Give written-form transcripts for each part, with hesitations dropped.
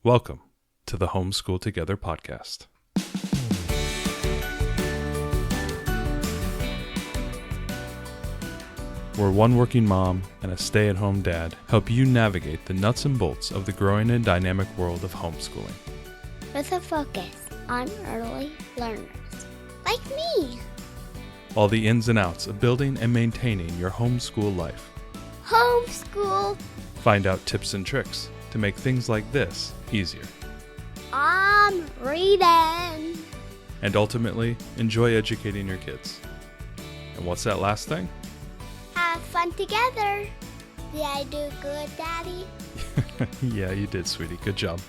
Welcome to the Homeschool Together podcast. Where one working mom and a stay-at-home dad help you navigate the nuts and bolts of the growing and dynamic world of homeschooling. With a focus on early learners, like me. All the ins and outs of building and maintaining your homeschool life. Homeschool. Find out tips and tricks to make things like this easier. I'm reading. And ultimately, enjoy educating your kids. And what's that last thing? Have fun together. Did I do good, Daddy? Yeah, you did, sweetie. Good job.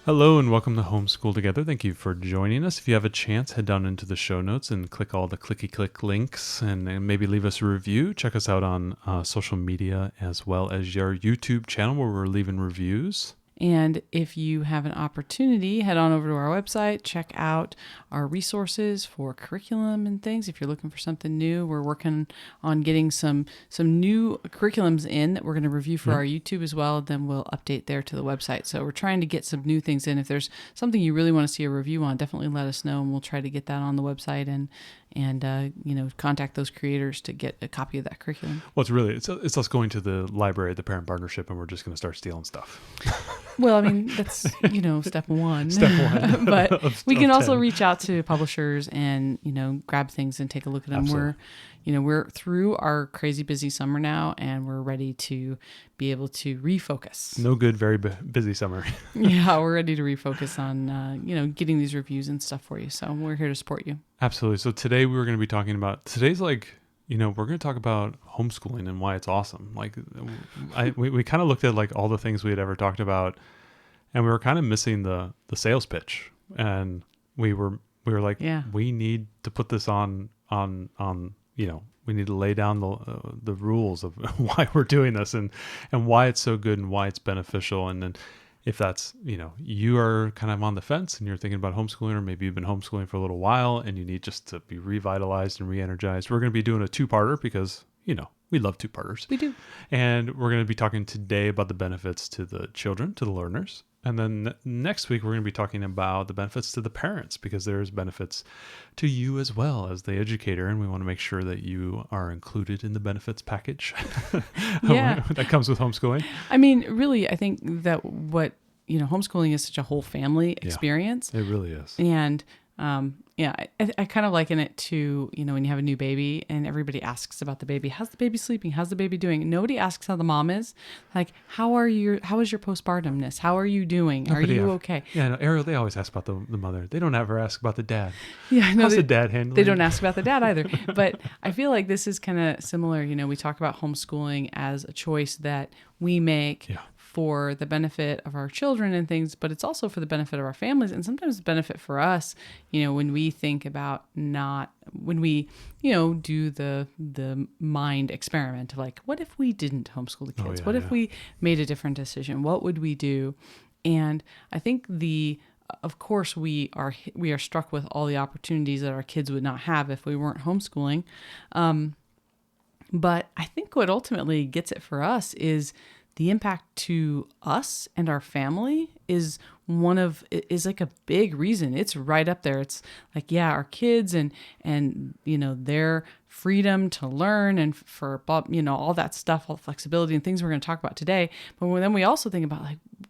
Hello and welcome to Homeschool Together. Thank you for joining us. If you have a chance, head down into the show notes and click all the clicky-click links and maybe leave us a review. Check us out on social media as well as your YouTube channel where we're leaving reviews. And if you have an opportunity, head on over to our website, check out our resources for curriculum and things. If you're looking for something new, we're working on getting some new curriculums in that we're going to review for our YouTube as well. Then we'll update there to the website. So we're trying to get some new things in. If there's something you really want to see a review on, definitely let us know and we'll try to get that on the website and contact those creators to get a copy of that curriculum. Well, it's us going to the library, the parent partnership, and we're just going to start stealing stuff. Well, I mean, that's, step one. Step one. But we can also reach out to publishers and, grab things and take a look at them. Absolutely. We're through our crazy busy summer now and we're ready to be able to refocus. No good, very busy summer. Yeah, we're ready to refocus on, getting these reviews and stuff for you. So we're here to support you. Absolutely. So today we're going to be talking about, we're going to talk about homeschooling and why it's awesome. We kind of looked at like all the things we had ever talked about and we were kind of missing the sales pitch. And we were like, we need to put this on, we need to lay down the rules of why we're doing this and why it's so good and why it's beneficial. And then if that's, you are kind of on the fence and you're thinking about homeschooling, or maybe you've been homeschooling for a little while and you need just to be revitalized and re-energized, we're going to be doing a two-parter because, we love two-parters. We do. And we're going to be talking today about the benefits to the children, to the learners. And then next week, we're going to be talking about the benefits to the parents because there's benefits to you as well as the educator. And we want to make sure that you are included in the benefits package that comes with homeschooling. I mean, really, I think that homeschooling is such a whole family experience. It really is. And I kind of liken it to, when you have a new baby and everybody asks about the baby. How's the baby sleeping? How's the baby doing? Nobody asks how the mom is. Like, how is your postpartumness? How are you doing? Are you okay? Yeah, no, Ariel, they always ask about the mother. They don't ever ask about the dad. Yeah, no, how's the dad handling? They don't ask about the dad either. But I feel like this is kind of similar. We talk about homeschooling as a choice that we make for the benefit of our children and things, but it's also for the benefit of our families and sometimes the benefit for us, when we think about when we do the mind experiment of like, what if we didn't homeschool the kids? What if we made a different decision? What would we do? And I think of course we are struck with all the opportunities that our kids would not have if we weren't homeschooling. But I think what ultimately gets it for us is the impact to us and our family is like a big reason. It's right up there. It's like, our kids and their freedom to learn and for, all that stuff, all the flexibility and things we're going to talk about today. But then we also think about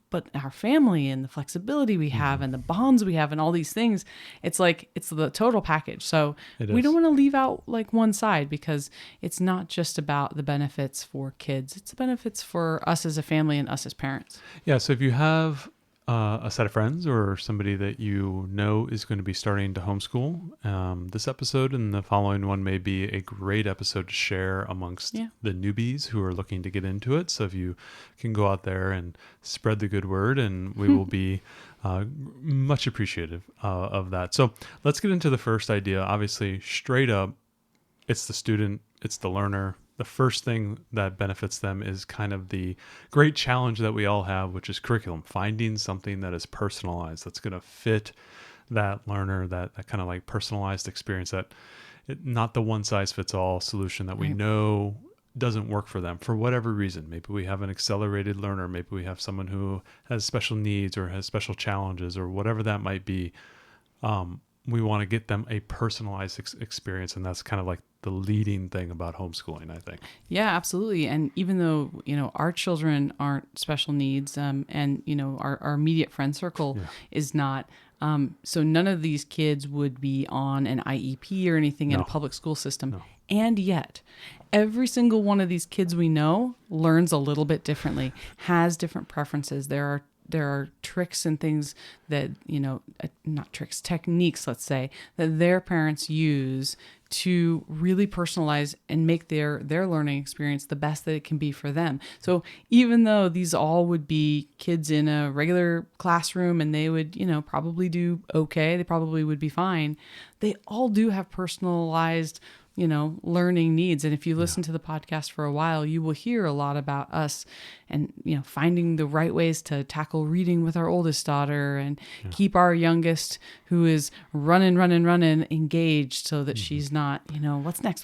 but our family and the flexibility we have and the bonds we have and all these things, it's like, it's the total package. So we don't want to leave out like one side because it's not just about the benefits for kids. It's the benefits for us as a family and us as parents. Yeah. So if you have a set of friends or somebody that is going to be starting to homeschool, this episode and the following one may be a great episode to share amongst the newbies who are looking to get into it. So if you can go out there and spread the good word, and we will be much appreciative of that. So let's get into the first idea. Obviously, straight up, it's the student, it's the learner. The first thing that benefits them is kind of the great challenge that we all have, which is curriculum, finding something that is personalized, that's going to fit that learner, that kind of like personalized experience, not the one size fits all solution that we know doesn't work for them for whatever reason. Maybe we have an accelerated learner. Maybe we have someone who has special needs or has special challenges or whatever that might be. We want to get them a personalized experience. And that's kind of like the leading thing about homeschooling, I think. Yeah, absolutely. And even though, our children aren't special needs, and, our immediate friend circle is not, so none of these kids would be on an IEP or anything in a public school system. No. And yet, every single one of these kids we know learns a little bit differently, has different preferences. There are tricks and things that, not tricks, techniques, let's say, that their parents use to really personalize and make their learning experience the best that it can be for them. So even though these all would be kids in a regular classroom and they would, probably do okay, they probably would be fine, they all do have personalized learning needs. And if you listen to the podcast for a while, you will hear a lot about us and, finding the right ways to tackle reading with our oldest daughter and keep our youngest, who is running, engaged so that she's not, what's next?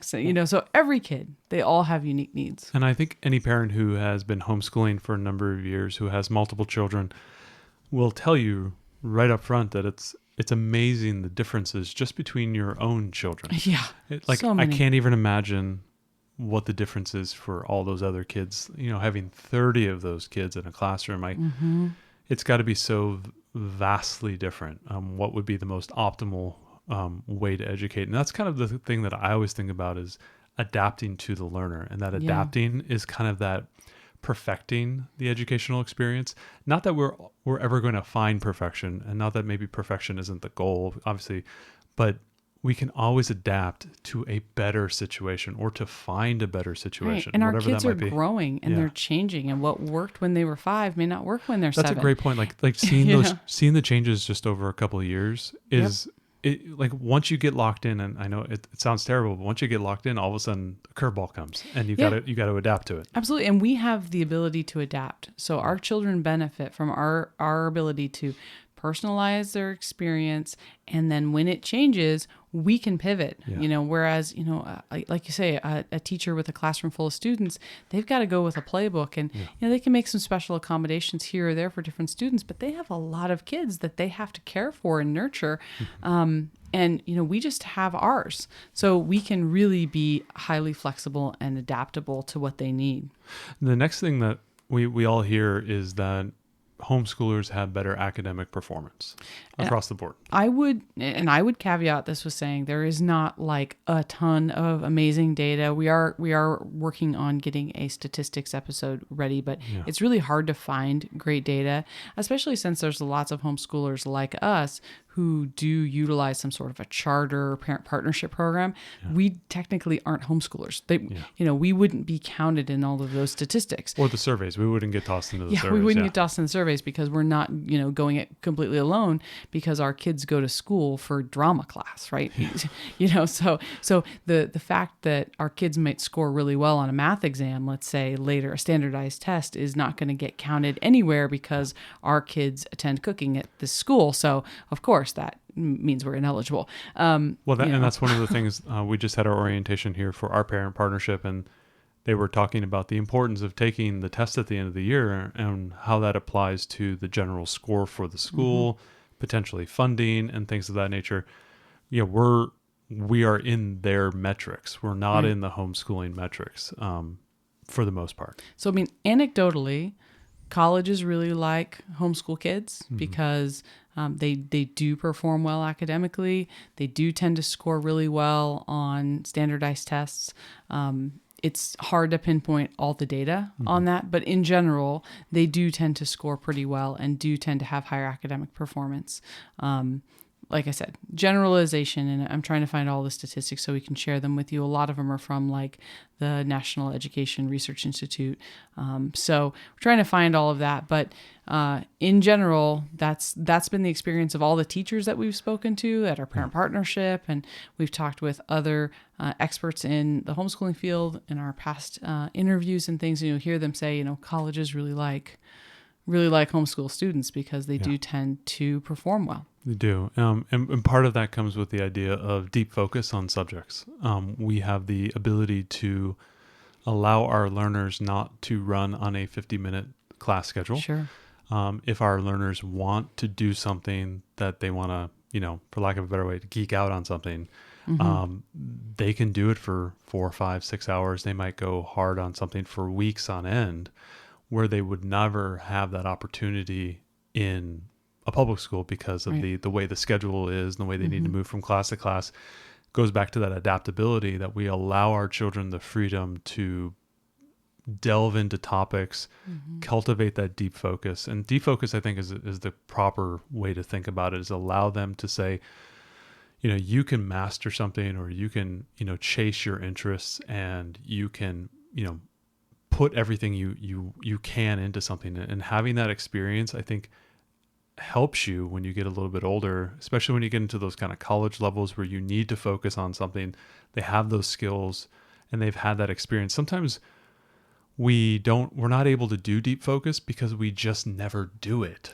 So every kid, they all have unique needs. And I think any parent who has been homeschooling for a number of years, who has multiple children, will tell you right up front that it's amazing the differences just between your own children. Yeah. So I can't even imagine what the difference is for all those other kids. Having 30 of those kids in a classroom, it's got to be so vastly different. What would be the most optimal way to educate? And that's kind of the thing that I always think about is adapting to the learner. And that adapting is kind of that perfecting the educational experience. Not that we're ever going to find perfection, and not that maybe perfection isn't the goal, obviously, but we can always adapt to a better situation or to find a better situation. Right. And our kids are growing and they're changing, and what worked when they were 5 may not work when they're 7. That's a great point. Like seeing seeing the changes just over a couple of years is like once you get locked in, and I know it sounds terrible, but once you get locked in, all of a sudden a curveball comes and you got to adapt to it. Absolutely. And we have the ability to adapt. So our children benefit from our ability to personalize their experience. And then when it changes, we can pivot, whereas, like you say, a teacher with a classroom full of students, they've got to go with a playbook and, they can make some special accommodations here or there for different students, but they have a lot of kids that they have to care for and nurture. And, we just have ours. So we can really be highly flexible and adaptable to what they need. The next thing that we all hear is that homeschoolers have better academic performance across the board. I would caveat this with saying there is not like a ton of amazing data. We are working on getting a statistics episode ready, but it's really hard to find great data, especially since there's lots of homeschoolers like us who do utilize some sort of a charter or parent partnership program. We technically aren't homeschoolers. We wouldn't be counted in all of those statistics. Or the surveys. We wouldn't get tossed into the surveys. We wouldn't get tossed in the surveys because we're not, going it completely alone, because our kids go to school for drama class, right? So the fact that our kids might score really well on a math exam, let's say later, a standardized test, is not going to get counted anywhere because our kids attend cooking at this school. So of course that means we're ineligible. And that's one of the things. We just had our orientation here for our parent partnership, and they were talking about the importance of taking the test at the end of the year and how that applies to the general score for the school, potentially funding and things of that nature. We are in their metrics. We're not in the homeschooling metrics for the most part. So, anecdotally, colleges really like homeschool kids because they do perform well academically. They do tend to score really well on standardized tests. It's hard to pinpoint all the data on that, but in general, they do tend to score pretty well and do tend to have higher academic performance. Like I said, generalization, and I'm trying to find all the statistics so we can share them with you. A lot of them are from like the National Education Research Institute. So we're trying to find all of that. But in general, that's been the experience of all the teachers that we've spoken to at our parent partnership. And we've talked with other experts in the homeschooling field in our past interviews and things. And you'll hear them say, colleges really like homeschool students because they do tend to perform well. They do. And part of that comes with the idea of deep focus on subjects. We have the ability to allow our learners not to run on a 50-minute class schedule. Sure. If our learners want to do something that they want to, for lack of a better way, to geek out on something, they can do it for 4, 5, 6 hours. They might go hard on something for weeks on end, where they would never have that opportunity in a public school because of the way the schedule is and the way they need to move from class to class. Goes back to that adaptability that we allow our children the freedom to delve into topics, cultivate that deep focus. And deep focus, I think, is the proper way to think about it, is allow them to say, you can master something, or you can, chase your interests, and you can, put everything you can into something. And having that experience, I think, helps you when you get a little bit older, especially when you get into those kind of college levels where you need to focus on something. They have those skills and they've had that experience. Sometimes we're not able to do deep focus because we just never do it.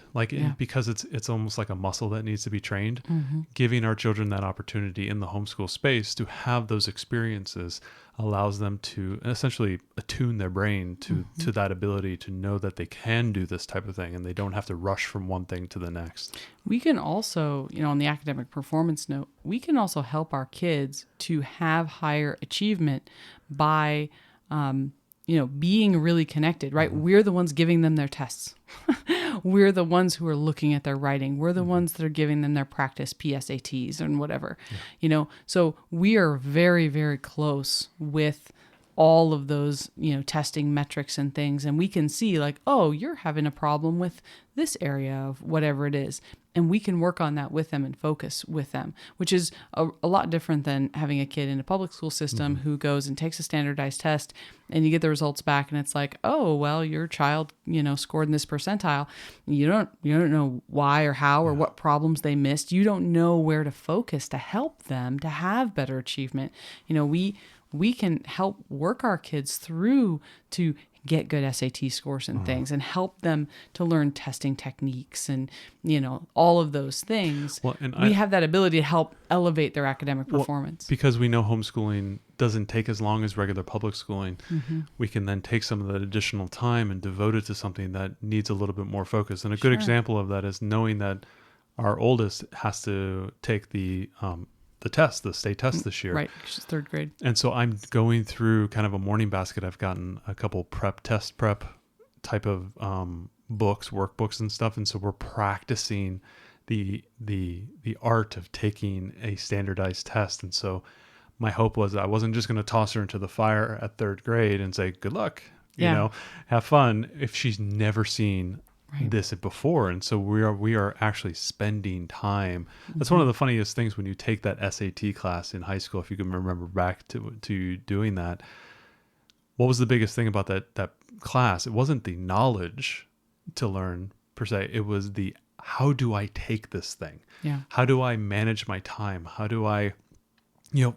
Because it's almost like a muscle that needs to be trained. Giving our children that opportunity in the homeschool space to have those experiences allows them to essentially attune their brain to that ability to know that they can do this type of thing, and they don't have to rush from one thing to the next. We can also, on the academic performance note, we can also help our kids to have higher achievement by, being really connected, right? We're the ones giving them their tests. We're the ones who are looking at their writing. We're the ones that are giving them their practice PSATs and whatever, so we are very, very close with all of those, testing metrics and things. And we can see like, oh, you're having a problem with this area of whatever it is. And we can work on that with them and focus with them, which is a lot different than having a kid in a public school system who goes and takes a standardized test and you get the results back and it's like, oh, well, your child, scored in this percentile. You don't know why or how or what problems they missed. You don't know where to focus to help them to have better achievement. We can help work our kids through to get good SAT scores and things, and help them to learn testing techniques and, all of those things. Well, and we have that ability to help elevate their academic performance. Because we know homeschooling doesn't take as long as regular public schooling, we can then take some of that additional time and devote it to something that needs a little bit more focus. And a good example of that is knowing that our oldest has to take the test, the state test this year. Right. She's third grade. And so I'm going through kind of a morning basket. I've gotten a couple test prep type of books, workbooks and stuff. And so we're practicing the art of taking a standardized test. And so my hope was I wasn't just going to toss her into the fire at third grade and say, good luck, have fun, if she's never seen this before. And so we are actually spending time. That's one of the funniest things when you take that SAT class in high school, if you can remember back to doing that. What was the biggest thing about that class? It wasn't the knowledge to learn per se. It was the, how do I take this thing? Yeah. How do I manage my time? How do I,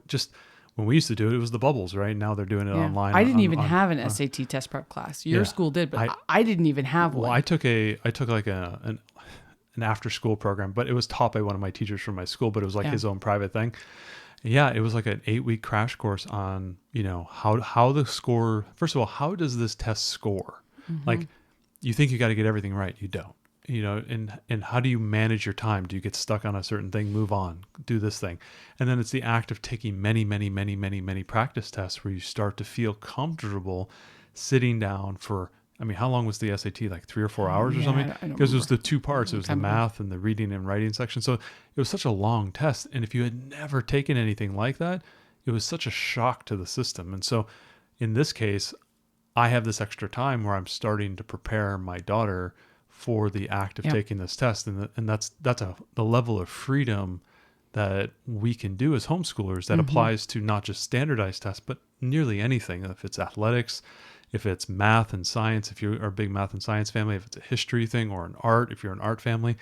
just when we used to do it, it was the bubbles, right? Now they're doing it online. I didn't even have an SAT test prep class. Your school did, but I didn't even have one. Well, I took like an after school program, but it was taught by one of my teachers from my school, but it was like his own private thing. Yeah, it was like an 8-week crash course on, how the score, first of all, how does this test score? Like, you think you got to get everything right. You don't. And how do you manage your time? Do you get stuck on a certain thing? Move on, do this thing. And then it's the act of taking many, many, many, many, many practice tests where you start to feel comfortable sitting down for, how long was the SAT? Like 3 or 4 hours or something? Because it was the two parts. It was the math and the reading and writing section. So it was such a long test. And if you had never taken anything like that, it was such a shock to the system. And so in this case, I have this extra time where I'm starting to prepare my daughter for the act of taking this test. And that's the level of freedom that we can do as homeschoolers that applies to not just standardized tests, but nearly anything. If it's athletics, if it's math and science, if you're a big math and science family, if it's a history thing or an art, if you're an art family,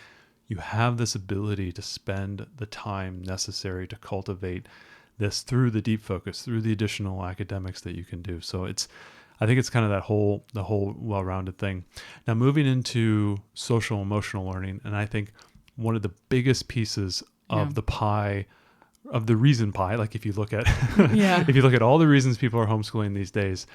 you have this ability to spend the time necessary to cultivate this through the deep focus, through the additional academics that you can do. So I think it's kind of the whole well-rounded thing. Now, moving into social emotional learning, and I think one of the biggest pieces of the pie, of the reason pie, like if you look at if you look at all the reasons people are homeschooling these days,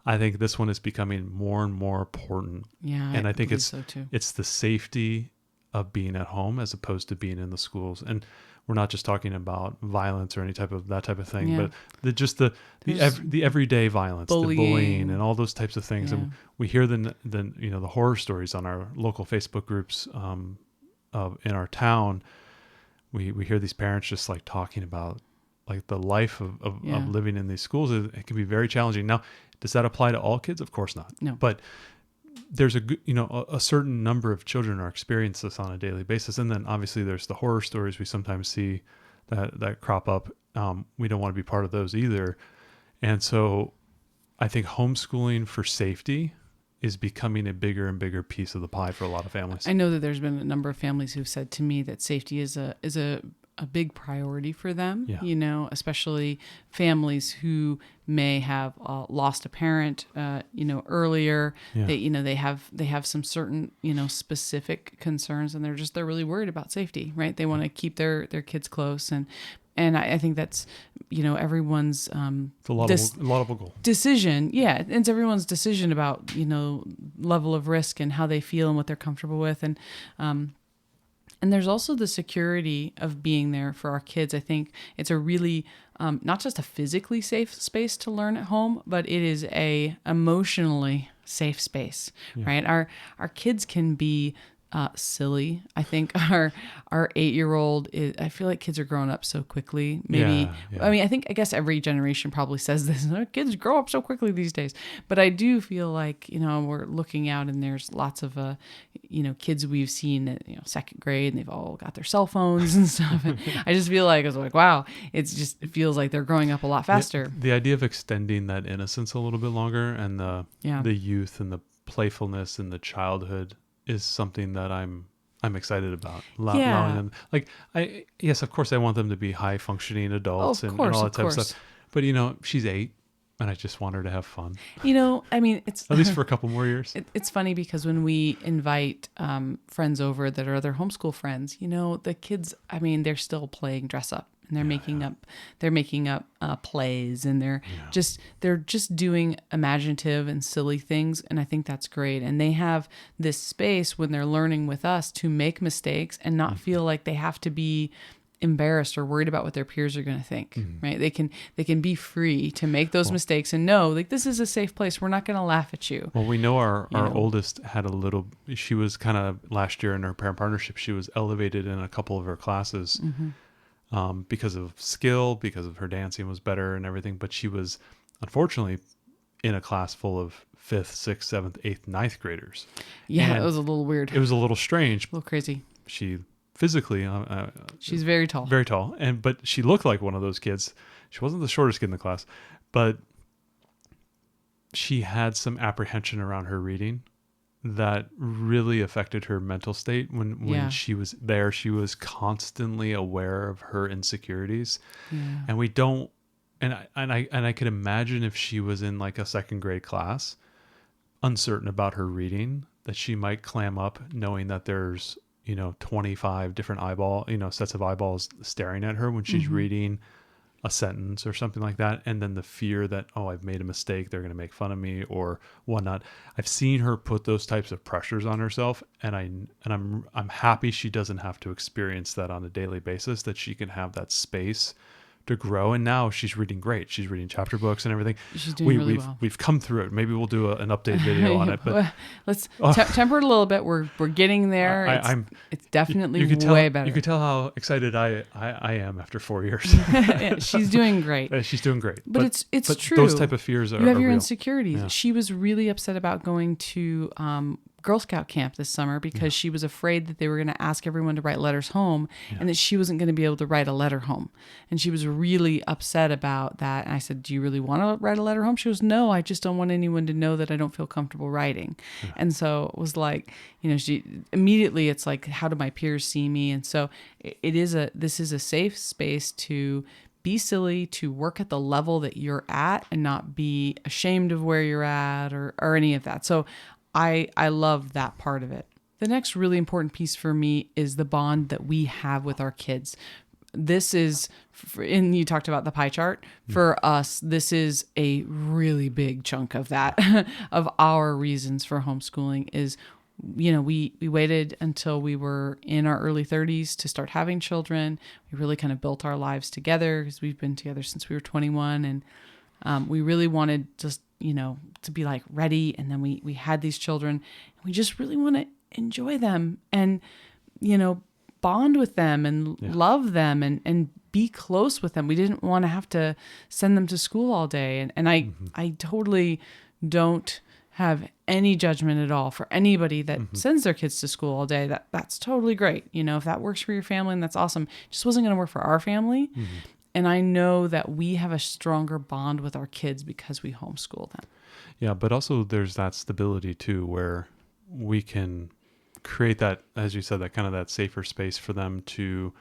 I think this one is becoming more and more important. Yeah, And I think believe so too. it's the safety of being at home as opposed to being in the schools. And we're not just talking about violence or any type of that type of thing, Yeah. but There's the everyday violence, the bullying, and all those types of things. Yeah. And we hear the horror stories on our local Facebook groups in our town. We hear these parents just like talking about like the life of living in these schools. It can be very challenging. Now, does that apply to all kids? Of course not. No. But there's a certain number of children are experiencing this on a daily basis. And then obviously there's the horror stories we sometimes see that crop up. We don't want to be part of those either. And so I think homeschooling for safety is becoming a bigger and bigger piece of the pie for a lot of families. I know that there's been a number of families who've said to me that safety is a big priority for them, Yeah. Especially families who may have lost a parent, earlier. Yeah. They have some certain, specific concerns, and they're really worried about safety, right? They want to keep their kids close, and I think that's, everyone's It's a laudable goal. decision. Yeah, it's everyone's decision about, level of risk and how they feel and what they're comfortable with, and there's also the security of being there for our kids. I think it's a really, not just a physically safe space to learn at home, but it is a emotionally safe space, right? Our kids can be silly. I think our 8-year-old I feel like kids are growing up so quickly. Maybe, Yeah. I mean, I guess every generation probably says this. Kids grow up so quickly these days. But I do feel like, we're looking out and there's lots of, kids we've seen at, second grade, and they've all got their cell phones and stuff. And I just feel like, wow, it feels like they're growing up a lot faster. The idea of extending that innocence a little bit longer and the youth and the playfulness and the childhood is something that I'm excited about. Allowing them, yes, of course I want them to be high functioning adults and all that type of stuff. But she's 8 and I just want her to have fun. I mean, it's at least for a couple more years. It's funny because when we invite friends over that are other homeschool friends, the kids, I mean, they're still playing dress up. And they're making up plays, and they're just doing imaginative and silly things, and I think that's great. And they have this space when they're learning with us to make mistakes and not feel like they have to be embarrassed or worried about what their peers are going to think. Right? They can be free to make those mistakes and know like this is a safe place. We're not going to laugh at you. Well, we know our oldest had she was kind of last year in her parent partnership. She was elevated in a couple of her classes. Because of skill, because of her dancing was better and everything. But she was unfortunately in a class full of 5th, 6th, 7th, 8th, 9th graders. Yeah, it was a little weird. It was a little strange. A little crazy. She physically, she's very tall. Very tall. But she looked like one of those kids. She wasn't the shortest kid in the class, but she had some apprehension around her reading that really affected her mental state when she was there. She was constantly aware of her insecurities, and we don't. And I could imagine if she was in like a second grade class, uncertain about her reading, that she might clam up, knowing that there's 25 different sets of eyeballs staring at her when she's reading a sentence or something like that, and then the fear that I've made a mistake, they're going to make fun of me or whatnot. I've seen her put those types of pressures on herself, and I'm happy she doesn't have to experience that on a daily basis, that she can have that space to grow. And now she's reading great. She's reading chapter books and everything. She's doing really well. We've come through it. Maybe we'll do an update video on it. But let's temper it a little bit. We're getting there. It's definitely way better. You could tell how excited I am after 4 years. Yeah, she's doing great. She's doing great. But it's true. Those type of fears are You have your real. insecurities. Yeah. She was really upset about going to Girl Scout camp this summer because she was afraid that they were going to ask everyone to write letters home and that she wasn't going to be able to write a letter home. And she was really upset about that. And I said, do you really want to write a letter home? She goes, no, I just don't want anyone to know that I don't feel comfortable writing. Yeah. And so it was like, she immediately, it's like, how do my peers see me? And so this is a safe space to be silly, to work at the level that you're at and not be ashamed of where you're at or any of that. So I love that part of it. The next really important piece for me is the bond that we have with our kids. this is, and you talked about the pie chart. For us, this is a really big chunk of that, of our reasons for homeschooling is, we waited until we were in our early 30s to start having children. We really kind of built our lives together because we've been together since we were 21. And we really wanted just, to be like ready. And then we had these children. And we just really want to enjoy them and, bond with them and love them and be close with them. We didn't want to have to send them to school all day. And I totally don't have any judgment at all for anybody that sends their kids to school all day. That's totally great. If that works for your family, and that's awesome. It just wasn't going to work for our family. And I know that we have a stronger bond with our kids because we homeschool them. Yeah, but also there's that stability too, where we can create that, as you said, that kind of that safer space for them to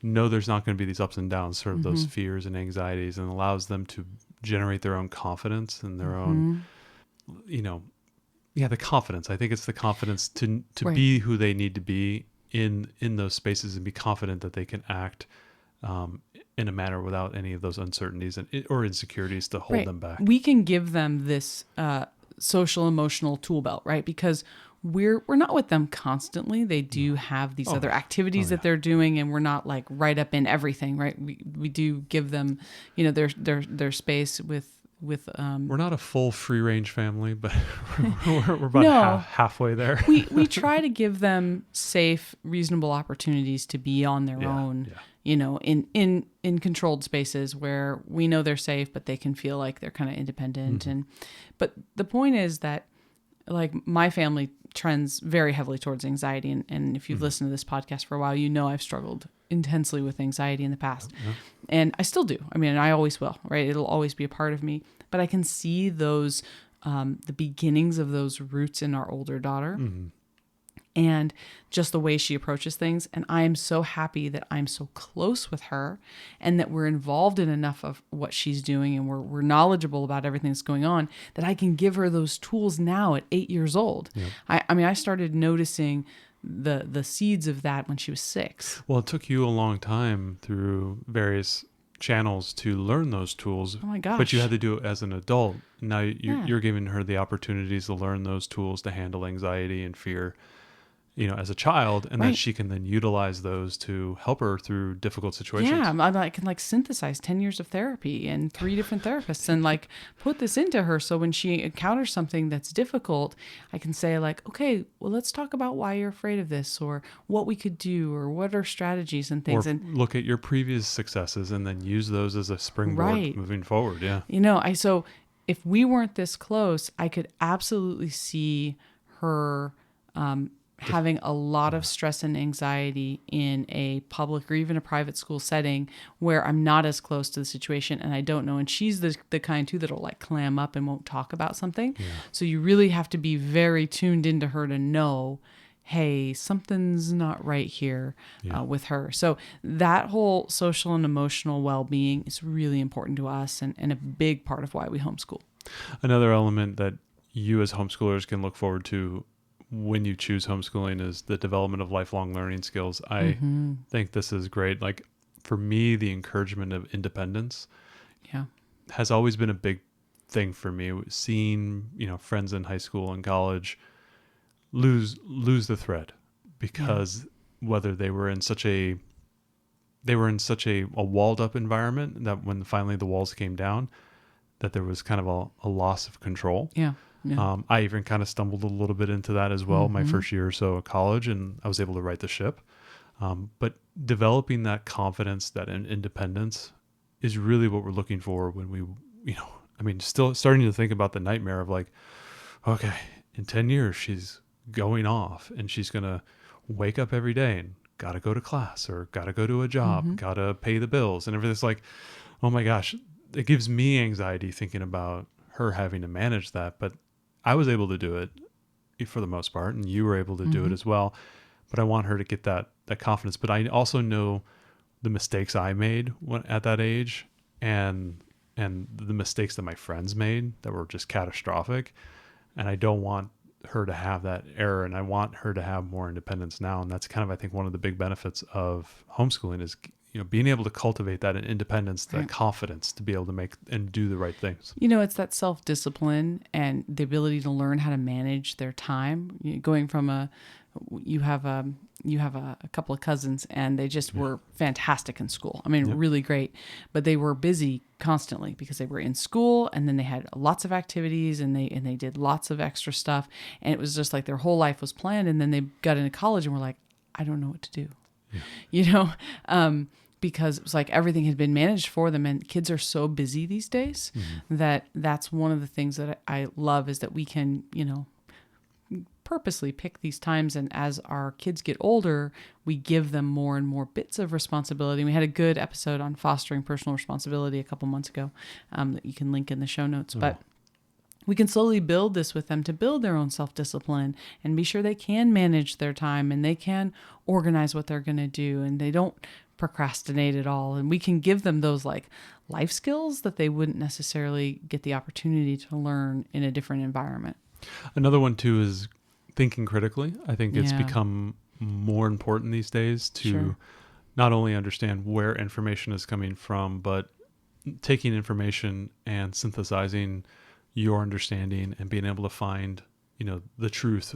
know there's not going to be these ups and downs, sort of those fears and anxieties, and allows them to generate their own confidence and their own, the confidence. I think it's the confidence to Right. be who they need to be in those spaces and be confident that they can act in a manner without any of those uncertainties or insecurities to hold them back. We can give them this social emotional tool belt, right? Because we're not with them constantly. They do have these other activities that they're doing, and we're not like right up in everything, right? We do give them, their space with. We're not a full free range family, but we're about halfway there. we try to give them safe, reasonable opportunities to be on their own. In controlled spaces where we know they're safe, but they can feel like they're kind of independent. But the point is that, like, my family trends very heavily towards anxiety. And if you've listened to this podcast for a while, I've struggled intensely with anxiety in the past. And I still do. I mean, I always will, right? It'll always be a part of me. But I can see those, the beginnings of those roots in our older daughter. And just the way she approaches things. And I am so happy that I'm so close with her and that we're involved in enough of what she's doing and we're knowledgeable about everything that's going on that I can give her those tools now at 8 years old. I started noticing the seeds of that when she was 6. Well, it took you a long time through various channels to learn those tools. Oh my gosh. But you had to do it as an adult. Now you're giving her the opportunities to learn those tools to handle anxiety and fear, as a child, and that she can then utilize those to help her through difficult situations. Yeah, I can synthesize 10 years of therapy and 3 different therapists and put this into her. So when she encounters something that's difficult, I can say okay, well, let's talk about why you're afraid of this or what we could do or what are strategies and things. Or and look at your previous successes and then use those as a springboard moving forward. Yeah. So if we weren't this close, I could absolutely see her, having a lot of stress and anxiety in a public or even a private school setting where I'm not as close to the situation and I don't know. And she's the kind too that'll clam up and won't talk about something. Yeah. So you really have to be very tuned into her to know, hey, something's not right here with her. So that whole social and emotional well-being is really important to us and a big part of why we homeschool. Another element that you as homeschoolers can look forward to when you choose homeschooling is the development of lifelong learning skills. I think this is great. For me, the encouragement of independence has always been a big thing for me. Seeing, friends in high school and college lose the thread because whether they were in such a walled up environment that when finally the walls came down, that there was kind of a loss of control. Yeah. I even kind of stumbled a little bit into that as well, my first year or so of college, and I was able to right the ship. But developing that confidence, that independence is really what we're looking for when we, still starting to think about the nightmare of okay, in 10 years, she's going off and she's going to wake up every day and got to go to class or got to go to a job, got to pay the bills and everything's oh my gosh, it gives me anxiety thinking about her having to manage that. But I was able to do it for the most part, and you were able to do it as well. But I want her to get that confidence. But I also know the mistakes I made at that age, and the mistakes that my friends made that were just catastrophic. And I don't want her to have that error, and I want her to have more independence now. And that's kind of, I think, one of the big benefits of homeschooling is, being able to cultivate that independence, that Right. confidence to be able to make and do the right things. It's that self-discipline and the ability to learn how to manage their time. Going from you have a couple of cousins, and they just were fantastic in school. I mean, Yep. really great, but they were busy constantly because they were in school, and then they had lots of activities, and they did lots of extra stuff, and it was just like their whole life was planned. And then they got into college and were like, I don't know what to do, because it was like everything had been managed for them, and kids are so busy these days that's one of the things that I love, is that we can, purposely pick these times, and as our kids get older, we give them more and more bits of responsibility. We had a good episode on fostering personal responsibility a couple months ago that you can link in the show notes. But we can slowly build this with them to build their own self-discipline and be sure they can manage their time and they can organize what they're going to do, and they don't procrastinate at all. And we can give them those like life skills that they wouldn't necessarily get the opportunity to learn in a different environment. Another one too is thinking critically. I think it's Yeah. become more important these days to Sure. not only understand where information is coming from, but taking information and synthesizing your understanding and being able to find, the truth,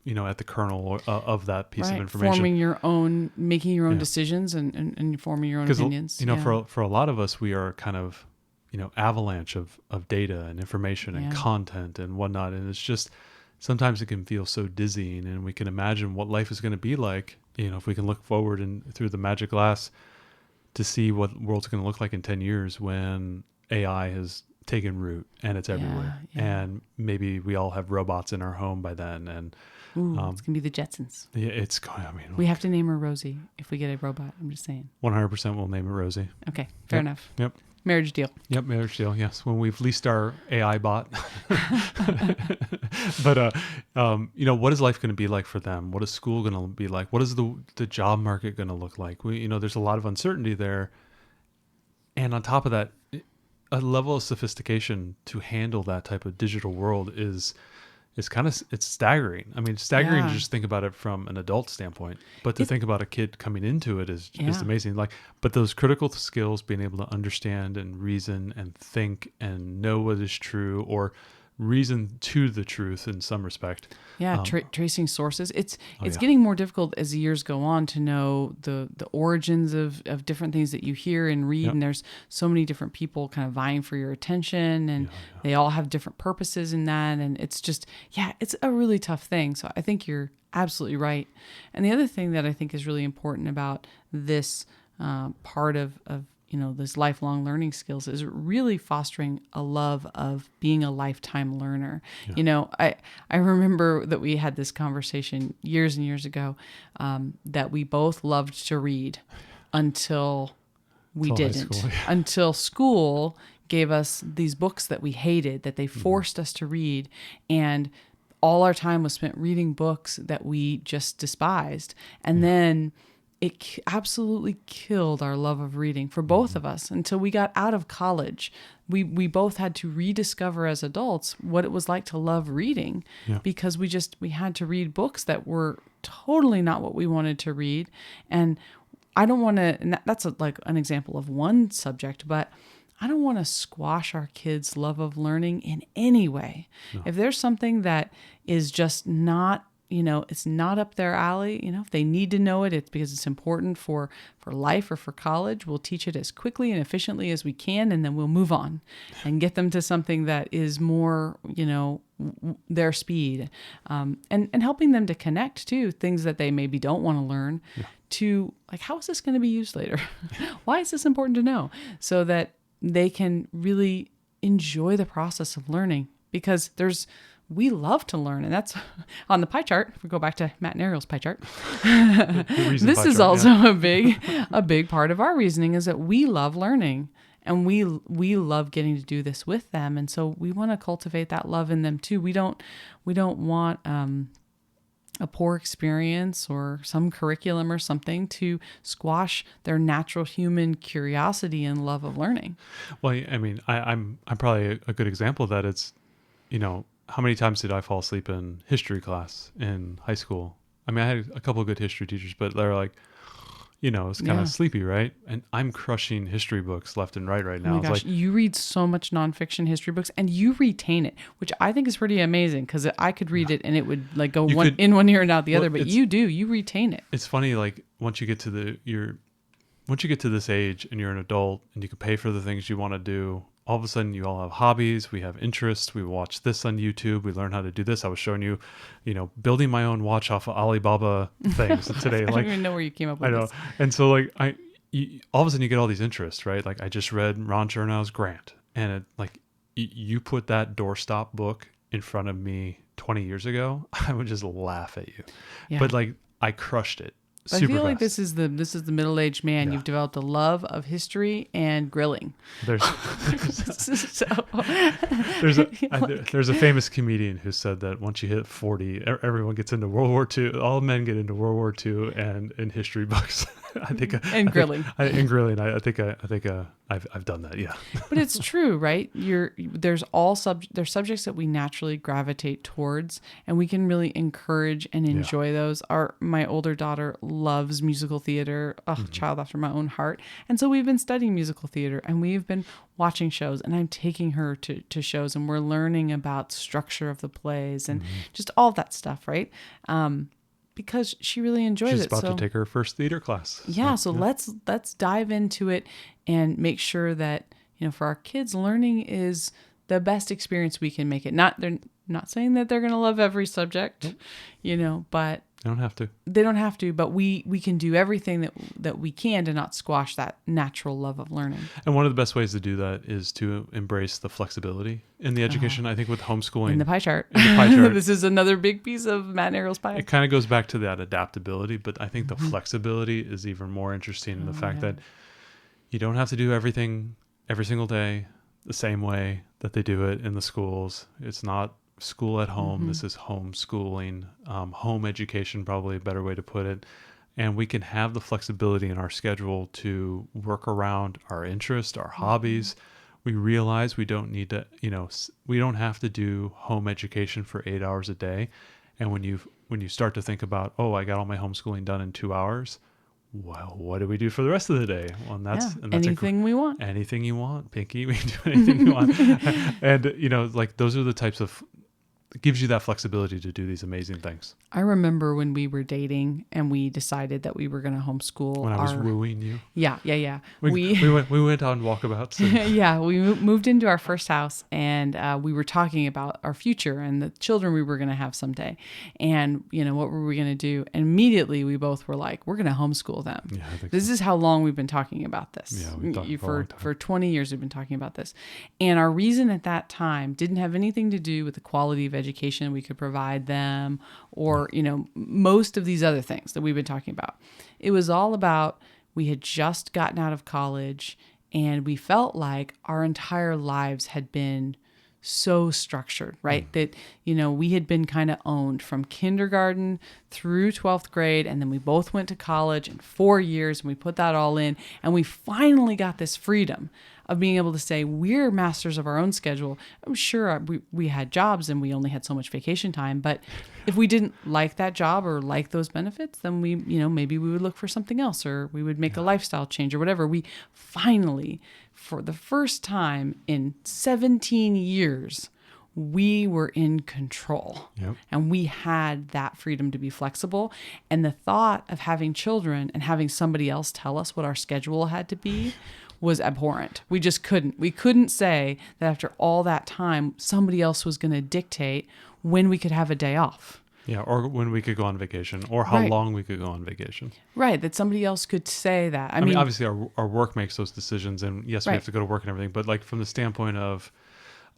at the kernel of that piece of information. Making your own Yeah. decisions and forming your own opinions. For a lot of us, we are kind of, avalanche of data and information and content and whatnot. And it's just, sometimes it can feel so dizzying, and we can imagine what life is going to be like, if we can look forward and through the magic glass to see what the world's going to look like in 10 years when AI has taken root and it's everywhere. Yeah. And maybe we all have robots in our home by then. And Ooh, it's going to be the Jetsons. yeah, it's going, We have to name her Rosie if we get a robot. I'm just saying. 100% we'll name it Rosie. Okay, fair Yep. enough. Yep. Marriage deal. Yep, marriage deal. Yes, when we've leased our AI bot. But what is life going to be like for them? What is school going to be like? What is the job market going to look like? There's a lot of uncertainty there, and on top of that, a level of sophistication to handle that type of digital world is it's staggering. I mean, it's staggering to just think about it from an adult standpoint, but to think about a kid coming into it is amazing. But those critical skills, being able to understand and reason and think and know what is true, or reason to the truth in some respect. Yeah, tracing sources. It's getting more difficult as the years go on to know the origins of different things that you hear and read. Yep. And there's so many different people kind of vying for your attention, and they all have different purposes in that. And it's just, it's a really tough thing. So I think you're absolutely right. And the other thing that I think is really important about this part of this lifelong learning skills is really fostering a love of being a lifetime learner. I remember that we had this conversation years and years ago, that we both loved to read until we didn't, school, until school gave us these books that we hated, that they forced us to read. And all our time was spent reading books that we just despised. And then it absolutely killed our love of reading for both of us until we got out of college. We both had to rediscover as adults what it was like to love reading, because we had to read books that were totally not what we wanted to read. And I don't want to, and that's like an example of one subject, but I don't want to squash our kids' love of learning in any way. No. If there's something that is just not, it's not up their alley, if they need to know it, it's because it's important for life or for college, we'll teach it as quickly and efficiently as we can, and then we'll move on and get them to something that is more, their speed, and helping them to connect to things that they maybe don't want to learn to, like, how is this going to be used later? Why is this important to know? So that they can really enjoy the process of learning, because we love to learn. And that's on the pie chart. If we go back to Matt and Ariel's pie chart, this is also a big part of our reasoning, is that we love learning, and we love getting to do this with them. And so we want to cultivate that love in them too. We don't want, a poor experience or some curriculum or something to squash their natural human curiosity and love of learning. Well, I mean, I'm probably a good example of that. It's, how many times did I fall asleep in history class in high school? I mean, I had a couple of good history teachers, but they're like, it's kind of sleepy, right? And I'm crushing history books left and right now. Oh my gosh, It's like, you read so much nonfiction history books and you retain it, which I think is pretty amazing because I could read it and it would like go in one ear and out the other, but you retain it. It's funny, like once you get to this age and you're an adult and you can pay for the things you want to do, all of a sudden you all have hobbies, we have interests, we watch this on YouTube, we learn how to do this. I was showing you, building my own watch off of Alibaba things today. I don't even know where you came up with this. And so like all of a sudden you get all these interests, right? Like I just read Ron Chernow's Grant, and you put that doorstop book in front of me 20 years ago, I would just laugh at you. Yeah. But like I crushed it. I feel like this is the middle-aged man. Yeah. You've developed a love of history and grilling. There's a famous comedian who said that once you hit 40, everyone gets into World War II. All men get into World War II and in history books. Grilling. I've done that. Yeah. But it's true, right? There's subjects that we naturally gravitate towards, and we can really encourage and enjoy those. My older daughter loves musical theater, child after my own heart. And so we've been studying musical theater and we've been watching shows, and I'm taking her to shows, and we're learning about structure of the plays and just all that stuff, right? Because she really enjoys it. She's about to take her first theater class. Yeah, so let's dive into it and make sure that, for our kids, learning is the best experience we can make it. They're not saying that they're going to love every subject, but they don't have to. They don't have to, but we can do everything that we can to not squash that natural love of learning. And one of the best ways to do that is to embrace the flexibility in the education. I think with homeschooling. In the pie chart. This is another big piece of Matt and Ariel's pie. It kind of goes back to that adaptability, but I think the flexibility is even more interesting in the fact that you don't have to do everything every single day the same way that they do it in the schools. It's not school at home. This is homeschooling, home education, probably a better way to put it. And we can have the flexibility in our schedule to work around our interests, our hobbies. We realize we don't need to, we don't have to do home education for 8 hours a day. And when you start to think about, I got all my homeschooling done in 2 hours. Well, what do we do for the rest of the day? Well, and that's anything we want. Anything you want, Pinky. We can do anything you want. And, those are the types of, it gives you that flexibility to do these amazing things. I remember when we were dating and we decided that we were going to homeschool. When I was wooing you. Yeah. We went on walkabouts. Yeah, we moved into our first house, and we were talking about our future and the children we were going to have someday. And, what were we going to do? And immediately we both were like, we're going to homeschool them. Yeah, this is how long we've been talking about this. Yeah, for 20 years we've been talking about this. And our reason at that time didn't have anything to do with the quality of education we could provide them or, most of these other things that we've been talking about. It was all about, we had just gotten out of college and we felt like our entire lives had been so structured, right? That, we had been kind of owned from kindergarten through 12th grade. And then we both went to college in 4 years and we put that all in. And we finally got this freedom of being able to say, we're masters of our own schedule. I'm sure we had jobs and we only had so much vacation time. But if we didn't like that job or like those benefits, then we, maybe we would look for something else, or we would make a lifestyle change or whatever. We finally, for the first time in 17 years, we were in control. Yep. And we had that freedom to be flexible. And the thought of having children and having somebody else tell us what our schedule had to be was abhorrent. We just couldn't. We couldn't say that after all that time, somebody else was going to dictate when we could have a day off. Yeah, or when we could go on vacation, or how long we could go on vacation. Right, that somebody else could say that. I mean, obviously our work makes those decisions, and yes, we have to go to work and everything, but like from the standpoint of,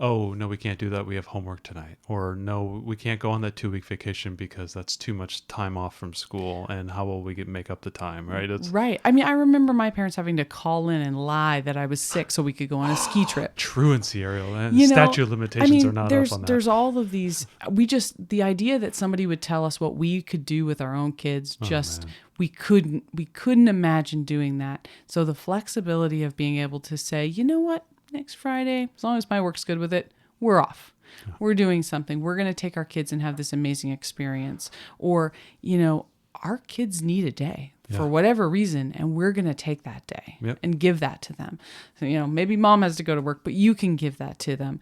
oh, no, we can't do that, we have homework tonight. Or no, we can't go on that 2-week vacation because that's too much time off from school, and how will we make up the time, right? Right. I mean, I remember my parents having to call in and lie that I was sick so we could go on a ski trip. Truancy, Ariel. And statute of limitations are not up on that. There's all of these, the idea that somebody would tell us what we could do with our own kids, we couldn't imagine doing that. So the flexibility of being able to say, you know what? Next Friday, as long as my work's good with it, we're off. Yeah. We're doing something. We're going to take our kids and have this amazing experience. Or, our kids need a day. for whatever reason, and we're going to take that day Yep. and give that to them. So, maybe mom has to go to work, but you can give that to them.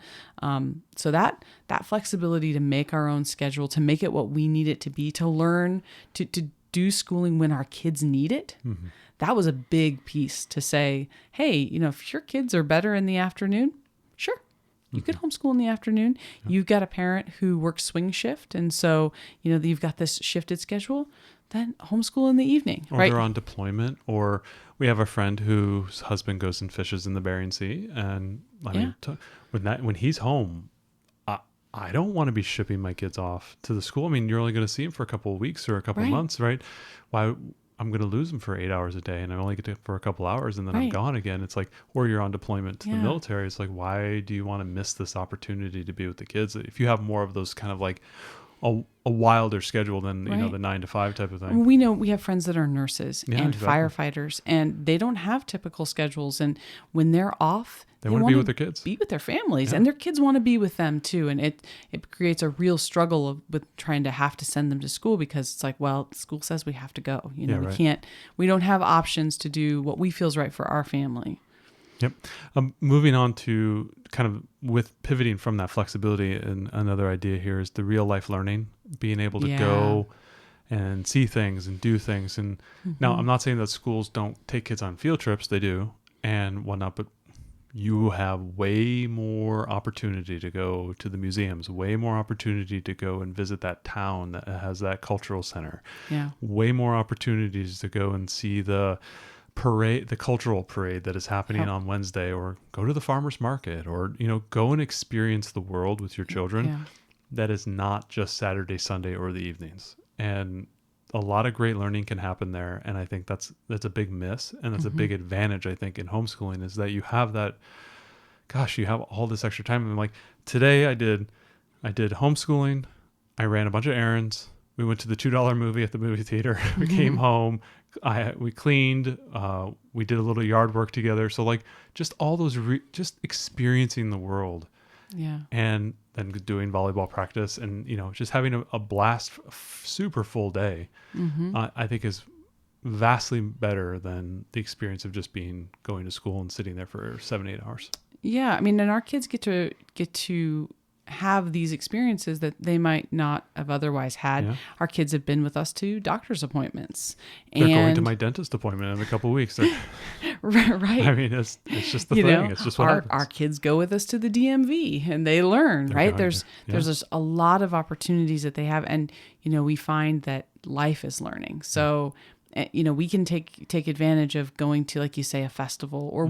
So that flexibility to make our own schedule, to make it what we need it to be, to learn to do schooling when our kids need it. Mm-hmm. That was a big piece to say, hey, if your kids are better in the afternoon, sure. You could homeschool in the afternoon. Yep. You've got a parent who works swing shift. And so, you've got this shifted schedule, then homeschool in the evening. Or right? they're on deployment, or we have a friend whose husband goes and fishes in the Bering Sea. And I mean, when he's home, I don't want to be shipping my kids off to the school. I mean, you're only going to see them for a couple of weeks or a couple of months, right? Why? I'm going to lose them for 8 hours a day, and I only get to for a couple hours, and then I'm gone again. It's like, or you're on deployment to the military. It's like, why do you want to miss this opportunity to be with the kids? If you have more of those kind of like a wilder schedule than the 9 to 5 type of thing. We know we have friends that are nurses and firefighters, and they don't have typical schedules. And when they're off, they want to be with their kids, be with their families, and their kids want to be with them too. And it creates a real struggle with trying to have to send them to school, because it's like, well, school says we have to go. We don't have options to do what we feel is right for our family. Yep. Moving on to kind of with pivoting from that flexibility, and another idea here is the real life learning, being able to go and see things and do things. And now I'm not saying that schools don't take kids on field trips, they do and whatnot, but you have way more opportunity to go to the museums, way more opportunity to go and visit that town that has that cultural center, way more opportunities to go and see the parade, the cultural parade that is happening on Wednesday, or go to the farmer's market, or, go and experience the world with your children. That is not just Saturday, Sunday, or the evenings. And a lot of great learning can happen there. And I think that's a big miss. And that's a big advantage, I think, in homeschooling, is that you have that, you have all this extra time. And like today I did homeschooling. I ran a bunch of errands. We went to the $2 movie at the movie theater. We came home. We cleaned. We did a little yard work together. So like just all those, just experiencing the world. Yeah. And then doing volleyball practice, and just having a blast, super full day, I think is vastly better than the experience of just going to school and sitting there for 7-8 hours. Yeah, I mean, and our kids get to have these experiences that they might not have otherwise had. Yeah. Our kids have been with us to doctor's appointments. They're going to my dentist appointment in a couple of weeks. Right. I mean, it's just the thing. It's just what happens. Our kids go with us to the DMV and they learn, right? There's just a lot of opportunities that they have. And, we find that life is learning. So, we can take advantage of going to, like you say, a festival, or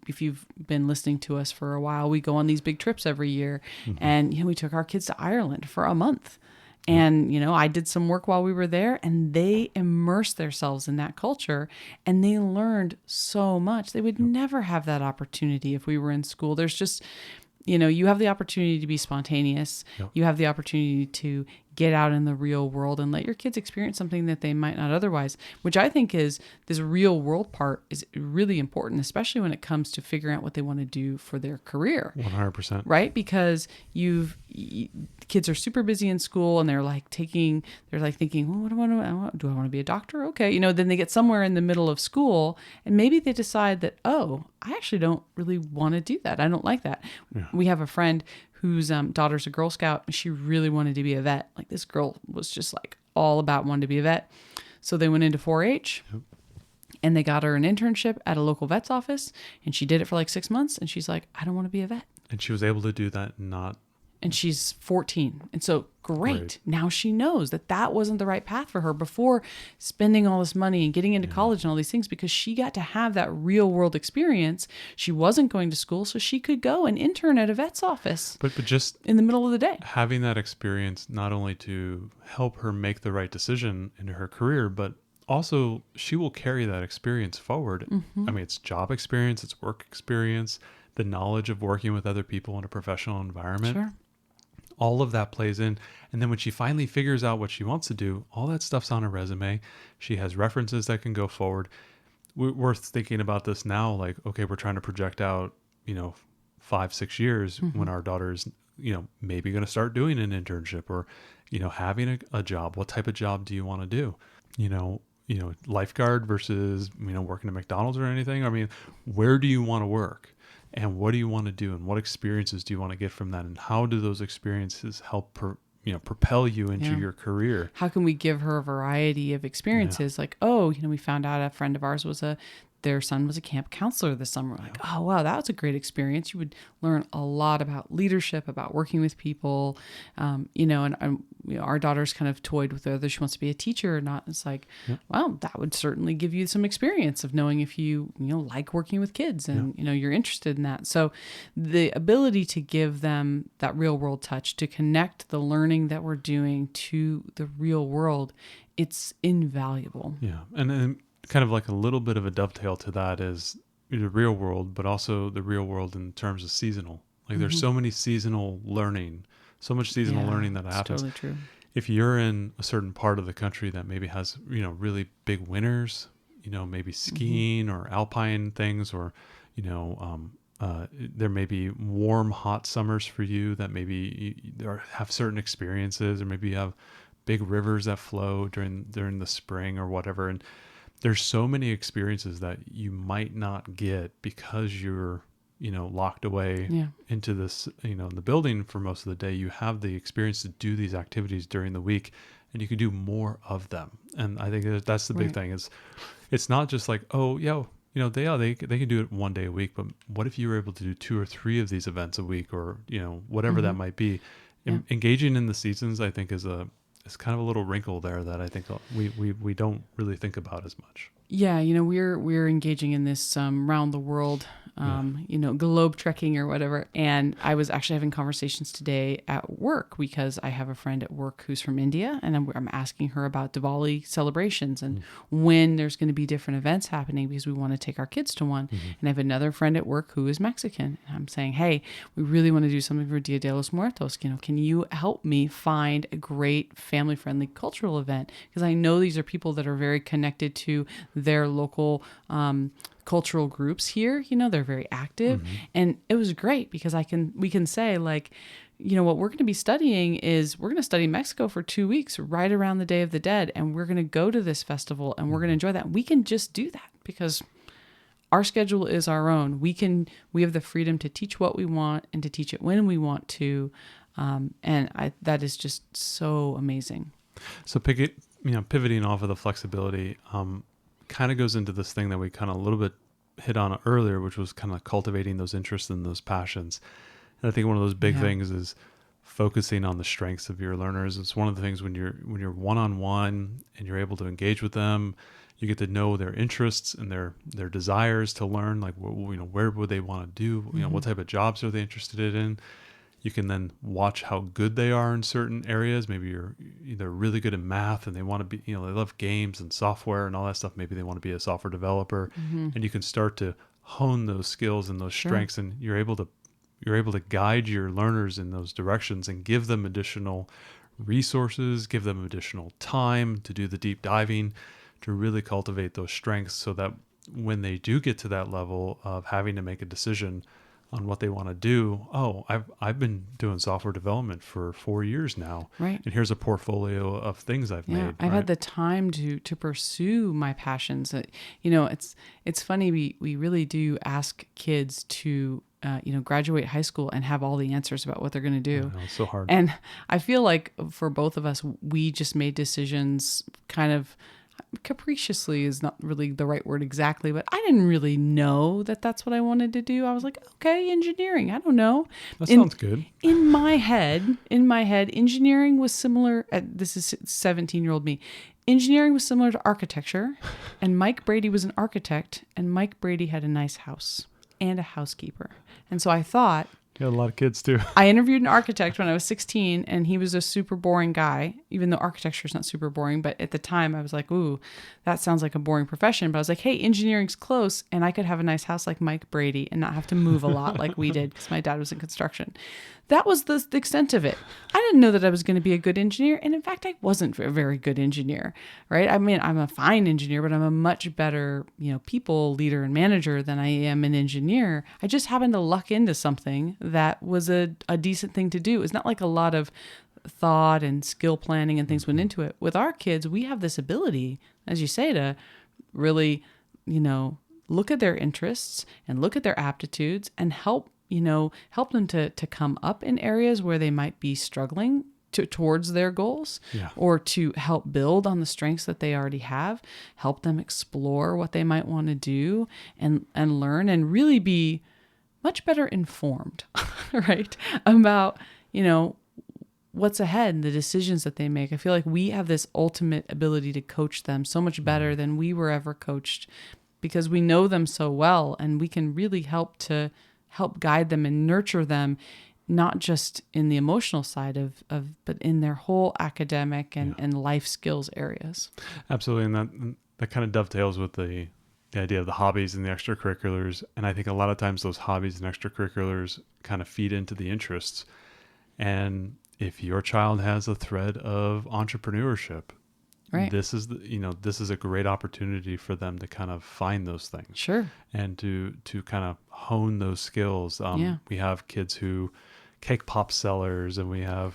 if you've been listening to us for a while, we go on these big trips every year, and we took our kids to Ireland for a month, and I did some work while we were there, and they immersed themselves in that culture, and they learned so much. They would never have that opportunity if we were in school. There's just, you have the opportunity to be spontaneous. Yep. You have the opportunity to get out in the real world and let your kids experience something that they might not otherwise, which I think is this real world part is really important, especially when it comes to figuring out what they want to do for their career. 100%. Right? Because kids are super busy in school, and they're thinking, well, what do I want? Do I want to be a doctor? Okay. Then they get somewhere in the middle of school, and maybe they decide that, I actually don't really want to do that. I don't like that. Yeah. We have a friend whose daughter's a Girl Scout, and she really wanted to be a vet. Like, this girl was just all about wanting to be a vet. So they went into 4-H, and they got her an internship at a local vet's office, and she did it for 6 months, and she's like, I don't want to be a vet. And she was able to do that and she's 14. And so great. Now she knows that wasn't the right path for her before spending all this money and getting into college and all these things, because she got to have that real world experience. She wasn't going to school, so she could go and intern at a vet's office. But just in the middle of the day. Having that experience, not only to help her make the right decision in her career, but also she will carry that experience forward. I mean, it's job experience, it's work experience, the knowledge of working with other people in a professional environment. Sure. All of that plays in. And then when she finally figures out what she wants to do, all that stuff's on her resume. She has references that can go forward. We're thinking about this now, okay, we're trying to project out, 5-6 years when our daughter's, maybe going to start doing an internship, or, having a job. What type of job do you want to do? lifeguard versus, working at McDonald's or anything. I mean, where do you want to work and what do you want to do and what experiences do you want to get from that? And how do those experiences help propel you into your career? How can we give her a variety of experiences? Like, we found out a friend of ours their son was a camp counselor this summer. Like, oh, wow, that was a great experience. You would learn a lot about leadership, about working with people, and our daughter's kind of toyed with whether she wants to be a teacher or not. It's like, well, that would certainly give you some experience of knowing if you like working with kids and, you're interested in that. So the ability to give them that real world touch, to connect the learning that we're doing to the real world, it's invaluable. Yeah. And then kind of like a little bit of a dovetail to that is the real world, but also the real world in terms of seasonal. Like there's so many seasonal learning, so much seasonal learning that happens. Totally true. If you're in a certain part of the country that maybe has, really big winters, maybe skiing or alpine things, or, there may be warm, hot summers for you that maybe have certain experiences, or maybe you have big rivers that flow during the spring or whatever. And there's so many experiences that you might not get because you're, locked away into this, the building for most of the day. You have the experience to do these activities during the week and you can do more of them. And I think that's the big thing is it's not just like, they can do it one day a week, but what if you were able to do 2 or 3 of these events a week, or, whatever that might be. Engaging in the seasons, I think it's kind of a little wrinkle there that I think we don't really think about as much. Yeah, we're engaging in this round the world, globe trekking or whatever. And I was actually having conversations today at work because I have a friend at work who's from India, and I'm asking her about Diwali celebrations and when there's going to be different events happening because we want to take our kids to one. And I have another friend at work who is Mexican. And I'm saying, hey, we really want to do something for Dia de los Muertos. Can you help me find a great family-friendly cultural event? Because I know these are people that are very connected to their local cultural groups here. They're very active. And it was great because we can say like, what we're going to be studying is we're going to study Mexico for 2 weeks right around the Day of the Dead. And we're going to go to this festival and we're going to enjoy that. We can just do that because our schedule is our own. We have the freedom to teach what we want and to teach it when we want to. That is just so amazing. So pivoting off of the flexibility, kind of goes into this thing that we kind of a little bit hit on earlier, which was kind of cultivating those interests and those passions. And I think one of those big things is focusing on the strengths of your learners. It's one of the things when you're one-on-one and you're able to engage with them, you get to know their interests and their desires to learn, like, where would they want to do? What type of jobs are they interested in? You can then watch how good they are in certain areas. Maybe they're really good at math and they want to be, they love games and software and all that stuff. Maybe they want to be a software developer, and you can start to hone those skills and those strengths, and you're able to guide your learners in those directions and give them additional resources, give them additional time to do the deep diving, to really cultivate those strengths so that when they do get to that level of having to make a decision on what they want to do, I've been doing software development for 4 years now, right? And here's a portfolio of things I've made. I've had the time to pursue my passions. It's funny, we really do ask kids to graduate high school and have all the answers about what they're going to do. It's so hard. And I feel like for both of us, we just made decisions kind of capriciously is not really the right word exactly, but I didn't really know that that's what I wanted to do. I was like, okay, engineering. I don't know. That sounds good. In my head, engineering was similar. This is 17-year-old me. Engineering was similar to architecture, and Mike Brady was an architect, and Mike Brady had a nice house and a housekeeper. And so I thought, You had a lot of kids too. I interviewed an architect when I was 16, and he was a super boring guy, even though architecture is not super boring. But at the time, I was like, ooh, that sounds like a boring profession. But I was like, hey, engineering's close, and I could have a nice house like Mike Brady and not have to move a lot like we did because my dad was in construction. That was the extent of it. I didn't know that I was going to be a good engineer. And in fact, I wasn't a very good engineer, right? I mean, I'm a fine engineer, but I'm a much better, people leader and manager than I am an engineer. I just happened to luck into something that was a decent thing to do. It's not like a lot of thought and skill planning and things went into it. With our kids, we have this ability, as you say, to really, look at their interests and look at their aptitudes and help them to come up in areas where they might be struggling towards their goals, or to help build on the strengths that they already have, help them explore what they might want to do and learn, and really be much better informed, right? About, what's ahead and the decisions that they make. I feel like we have this ultimate ability to coach them so much better than we were ever coached, because we know them so well, and we can really help guide them and nurture them, not just in the emotional side but in their whole academic and life skills areas. Absolutely. And that kind of dovetails with the idea of the hobbies and the extracurriculars. And I think a lot of times those hobbies and extracurriculars kind of feed into the interests. And if your child has a thread of entrepreneurship, right, this is this is a great opportunity for them to kind of find those things. Sure. And to kind of hone those skills. We have kids who cake pop sellers, and we have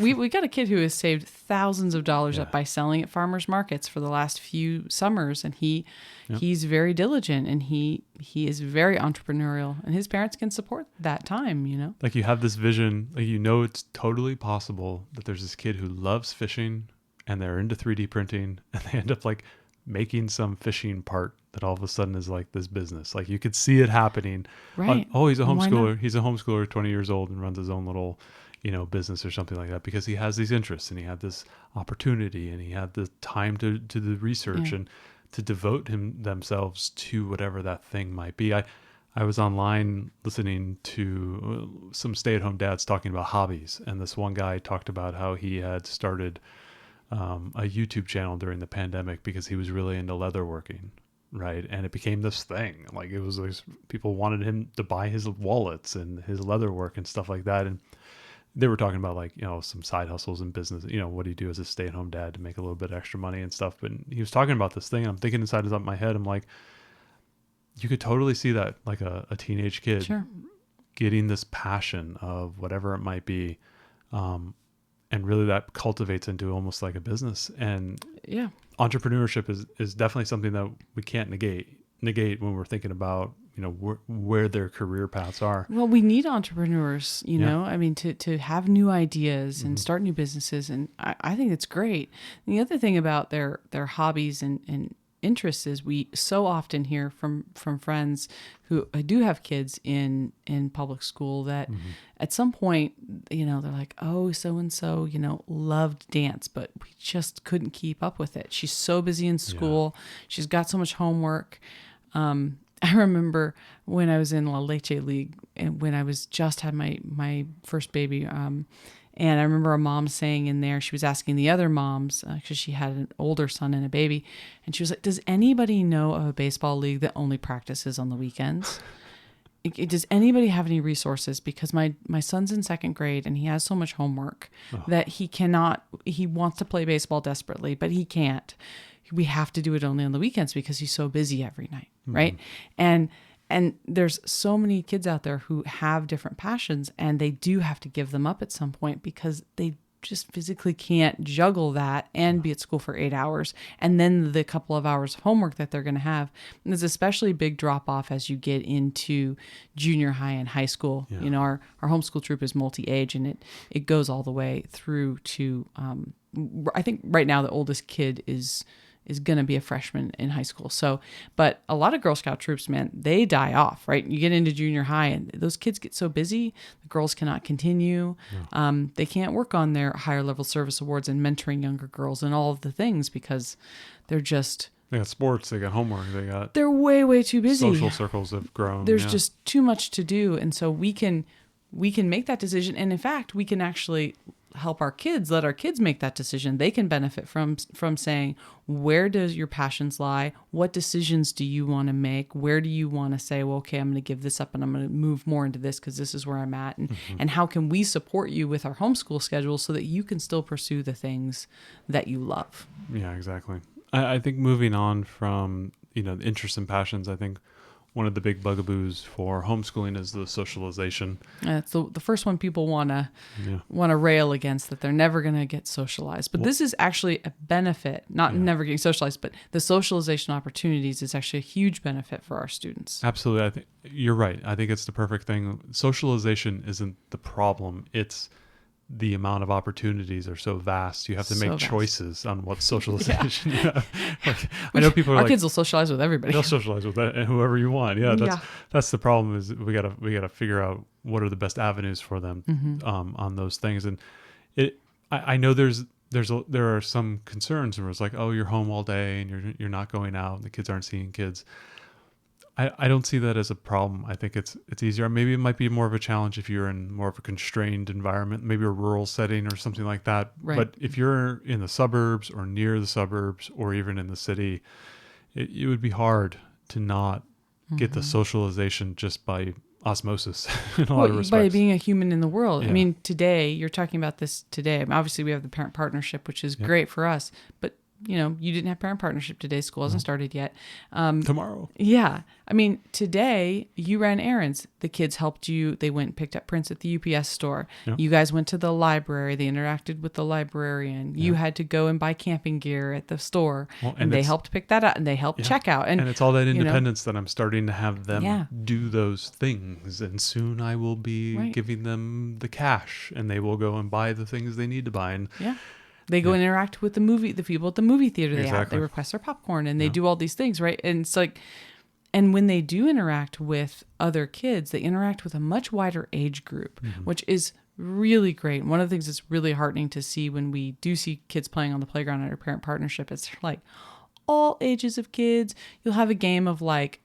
we got a kid who has saved thousands of dollars up by selling at farmers markets for the last few summers, and he's very diligent, and he is very entrepreneurial, and his parents can support that time. Like, you have this vision, like, it's totally possible that there's this kid who loves fishing and they're into 3D printing, and they end up like making some fishing part that all of a sudden is like this business. Like, you could see it happening. Right. He's a homeschooler. He's a homeschooler, 20 years old, and runs his own little, business or something like that, because he has these interests and he had this opportunity and he had the time to do the research and to devote themselves to whatever that thing might be. I was online listening to some stay-at-home dads talking about hobbies, and this one guy talked about how he had started a YouTube channel during the pandemic because he was really into leatherworking, right? And it became this thing. Like, it was like people wanted him to buy his wallets and his leatherwork and stuff like that. And they were talking about, like, some side hustles and business, what do you do as a stay-at-home dad to make a little bit extra money and stuff. But he was talking about this thing, and I'm thinking inside of my head, I'm like, you could totally see that, like a teenage kid getting this passion of whatever it might be. And really that cultivates into almost like a business. And entrepreneurship is definitely something that we can't negate when we're thinking about, where their career paths are. Well, we need entrepreneurs, I mean, to have new ideas and start new businesses. And I think it's great. And the other thing about their hobbies and interests is we so often hear from friends who do have kids in public school that at some point, they're like, oh, so-and-so, loved dance, but we just couldn't keep up with it. She's so busy in school. She's got so much homework. I remember when I was in La Leche League, and when I was just had my first baby, and I remember a mom saying in there, she was asking the other moms, because she had an older son and a baby, and she was like, does anybody know of a baseball league that only practices on the weekends? Does anybody have any resources? Because my son's in second grade and he has so much homework that he wants to play baseball desperately, but he can't. We have to do it only on the weekends because he's so busy every night, right? And there's so many kids out there who have different passions, and they do have to give them up at some point because they just physically can't juggle that and be at school for 8 hours. And then the couple of hours of homework that they're going to have. And there's especially a big drop off as you get into junior high and high school. Yeah. Our homeschool troop is multi-age, and it goes all the way through to, I think right now the oldest kid is going to be a freshman in high school. So, but a lot of Girl Scout troops, man, they die off, right? You get into junior high and those kids get so busy, the girls cannot continue. Yeah. They can't work on their higher level service awards and mentoring younger girls and all of the things because they're just... They got sports, they got homework, they're way, way too busy. Social circles have grown. There's just too much to do. And so we can make that decision. And in fact, we can actually help let our kids make that decision. They can benefit from saying, where does your passions lie? What decisions do you want to make? Where do you want to say, well, okay, I'm going to give this up and I'm going to move more into this because this is where I'm at. And how can we support you with our homeschool schedule so that you can still pursue the things that you love? Yeah, exactly. I think moving on from, interests and passions, I think one of the big bugaboos for homeschooling is the socialization. It's the first one people want to Yeah. rail against, that they're never going to get socialized. But this is actually a benefit, not never getting socialized, but the socialization opportunities is actually a huge benefit for our students. Absolutely. I think you're right. I think it's the perfect thing. Socialization isn't the problem. It's the amount of opportunities are so vast. You have to So make vast. choices on what socialization you have. Like, I know people are Our like, kids will socialize with everybody. they'll socialize with that and whoever you want. Yeah, that's the problem. Is we gotta figure out what are the best avenues for them on those things. And I know there are some concerns where it's like, oh, you're home all day and you're not going out and the kids aren't seeing kids. I don't see that as a problem. I think it's easier. Maybe it might be more of a challenge if you're in more of a constrained environment, maybe a rural setting or something like that. Right. But if you're in the suburbs or near the suburbs or even in the city, it would be hard to not get the socialization just by osmosis in a lot of respects. By being a human in the world. Yeah. I mean, today, you're talking about this today. I mean, obviously, we have the parent partnership, which is great for us. But, you didn't have parent partnership today. School hasn't started yet. Tomorrow. Yeah. I mean, today you ran errands. The kids helped you. They went and picked up prints at the UPS store. Yeah. You guys went to the library. They interacted with the librarian. You had to go and buy camping gear at the store. Well, and they helped pick that up and they helped check out. And it's all that independence that I'm starting to have them Yeah. do those things. And soon I will be giving them the cash and they will go and buy the things they need to buy. And they go and interact with the people at the movie theater. Exactly. They request their popcorn and they do all these things, right? And it's like, and when they do interact with other kids, they interact with a much wider age group, which is really great. One of the things that's really heartening to see when we do see kids playing on the playground under parent partnership, it's like all ages of kids. You'll have a game of like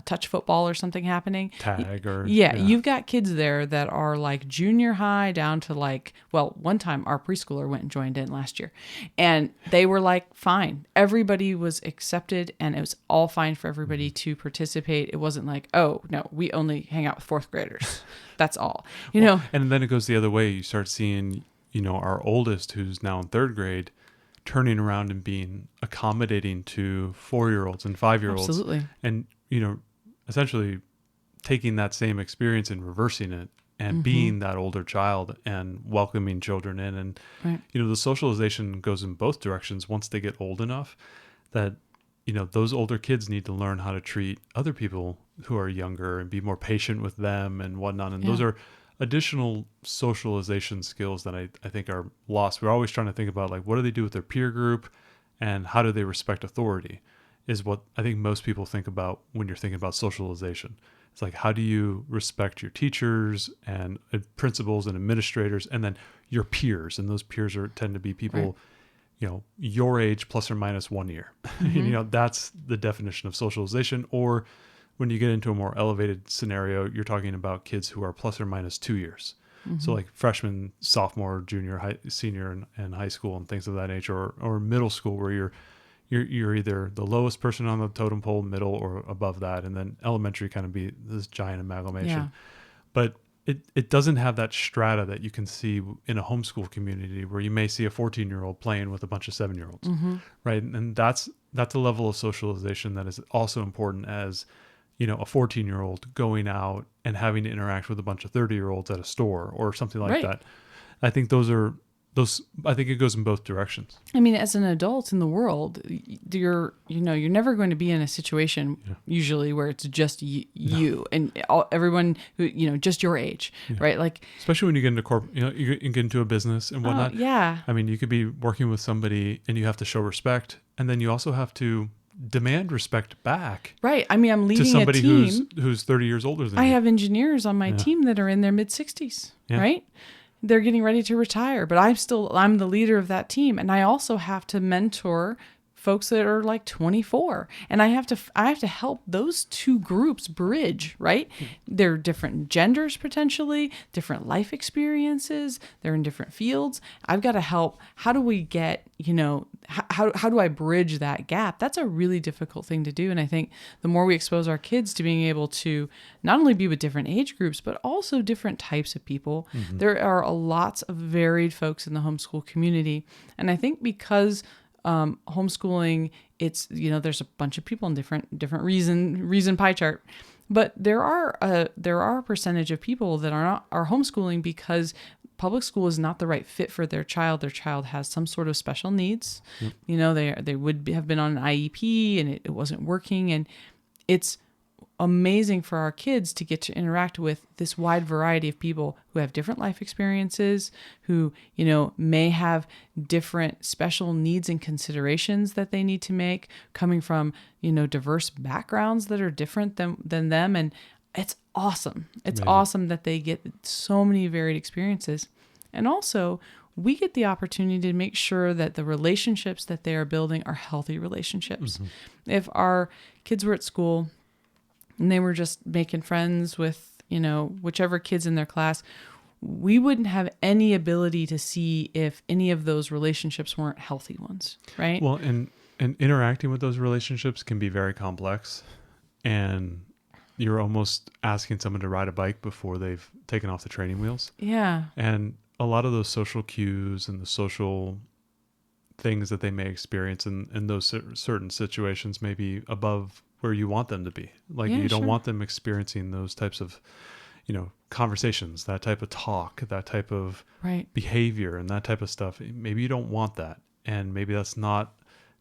touch football or something happening. Tag or... You've got kids there that are like junior high down to like, well, one time our preschooler went and joined in last year and they were like, fine. Everybody was accepted and it was all fine for everybody to participate. It wasn't like, oh, no, we only hang out with fourth graders. That's all, you know? And then it goes the other way. You start seeing, our oldest, who's now in third grade, turning around and being accommodating to 4-year-olds and 5-year-olds. Absolutely. And, essentially taking that same experience and reversing it and being that older child and welcoming children in. And, the socialization goes in both directions once they get old enough that, those older kids need to learn how to treat other people who are younger and be more patient with them and whatnot. And those are additional socialization skills that I think are lost. We're always trying to think about, like, what do they do with their peer group and how do they respect authority is what I think most people think about when you're thinking about socialization. It's like, how do you respect your teachers and principals and administrators and then your peers? And those peers tend to be people, your age plus or minus 1 year. That's the definition of socialization. Or when you get into a more elevated scenario, you're talking about kids who are plus or minus 2 years. So like freshman, sophomore, junior, senior in high school and things of that nature, or middle school where you're either the lowest person on the totem pole, middle, or above that, and then elementary kind of be this giant amalgamation. Yeah. But it doesn't have that strata that you can see in a homeschool community where you may see a 14-year-old playing with a bunch of 7-year-olds, right? And that's a level of socialization that is also important as, a 14-year-old going out and having to interact with a bunch of 30-year-olds at a store or something like that. I think I think it goes in both directions. I mean, as an adult in the world, you're never going to be in a situation usually where it's just you and everyone who, just your age, right? Like, especially when you get into you get into a business and whatnot. I mean, you could be working with somebody and you have to show respect, and then you also have to demand respect back. Right. I mean, I'm leading to somebody a team who's 30 years older than you. I have engineers on my team that are in their mid-60s, right? They're getting ready to retire, but I'm the leader of that team. And I also have to mentor folks that are like 24. And I have to help those two groups bridge, right? They're different genders, potentially, different life experiences. They're in different fields. I've got to help. How do we get, how do I bridge that gap? That's a really difficult thing to do. And I think the more we expose our kids to being able to not only be with different age groups, but also different types of people, there are lots of varied folks in the homeschool community. And I think because homeschooling, it's, there's a bunch of people in different reason pie chart, but there are a percentage of people that are homeschooling because public school is not the right fit for their child. Their child has some sort of special needs. Yep. They would have been on an IEP and it wasn't working. And it's amazing for our kids to get to interact with this wide variety of people who have different life experiences, who, may have different special needs and considerations that they need to make, coming from, diverse backgrounds that are different than them. And it's awesome. It's Amazing. Awesome that they get so many varied experiences. And also, we get the opportunity to make sure that the relationships that they are building are healthy relationships. Mm-hmm. If our kids were at school and they were just making friends with, whichever kids in their class, we wouldn't have any ability to see if any of those relationships weren't healthy ones, right? Well, and interacting with those relationships can be very complex, and you're almost asking someone to ride a bike before they've taken off the training wheels. Yeah. And a lot of those social cues and the social things that they may experience in those certain situations may be above where you want them to be. Like, you don't want them experiencing those types of, conversations, that type of talk, that type of behavior and that type of stuff. Maybe you don't want that. And maybe that's not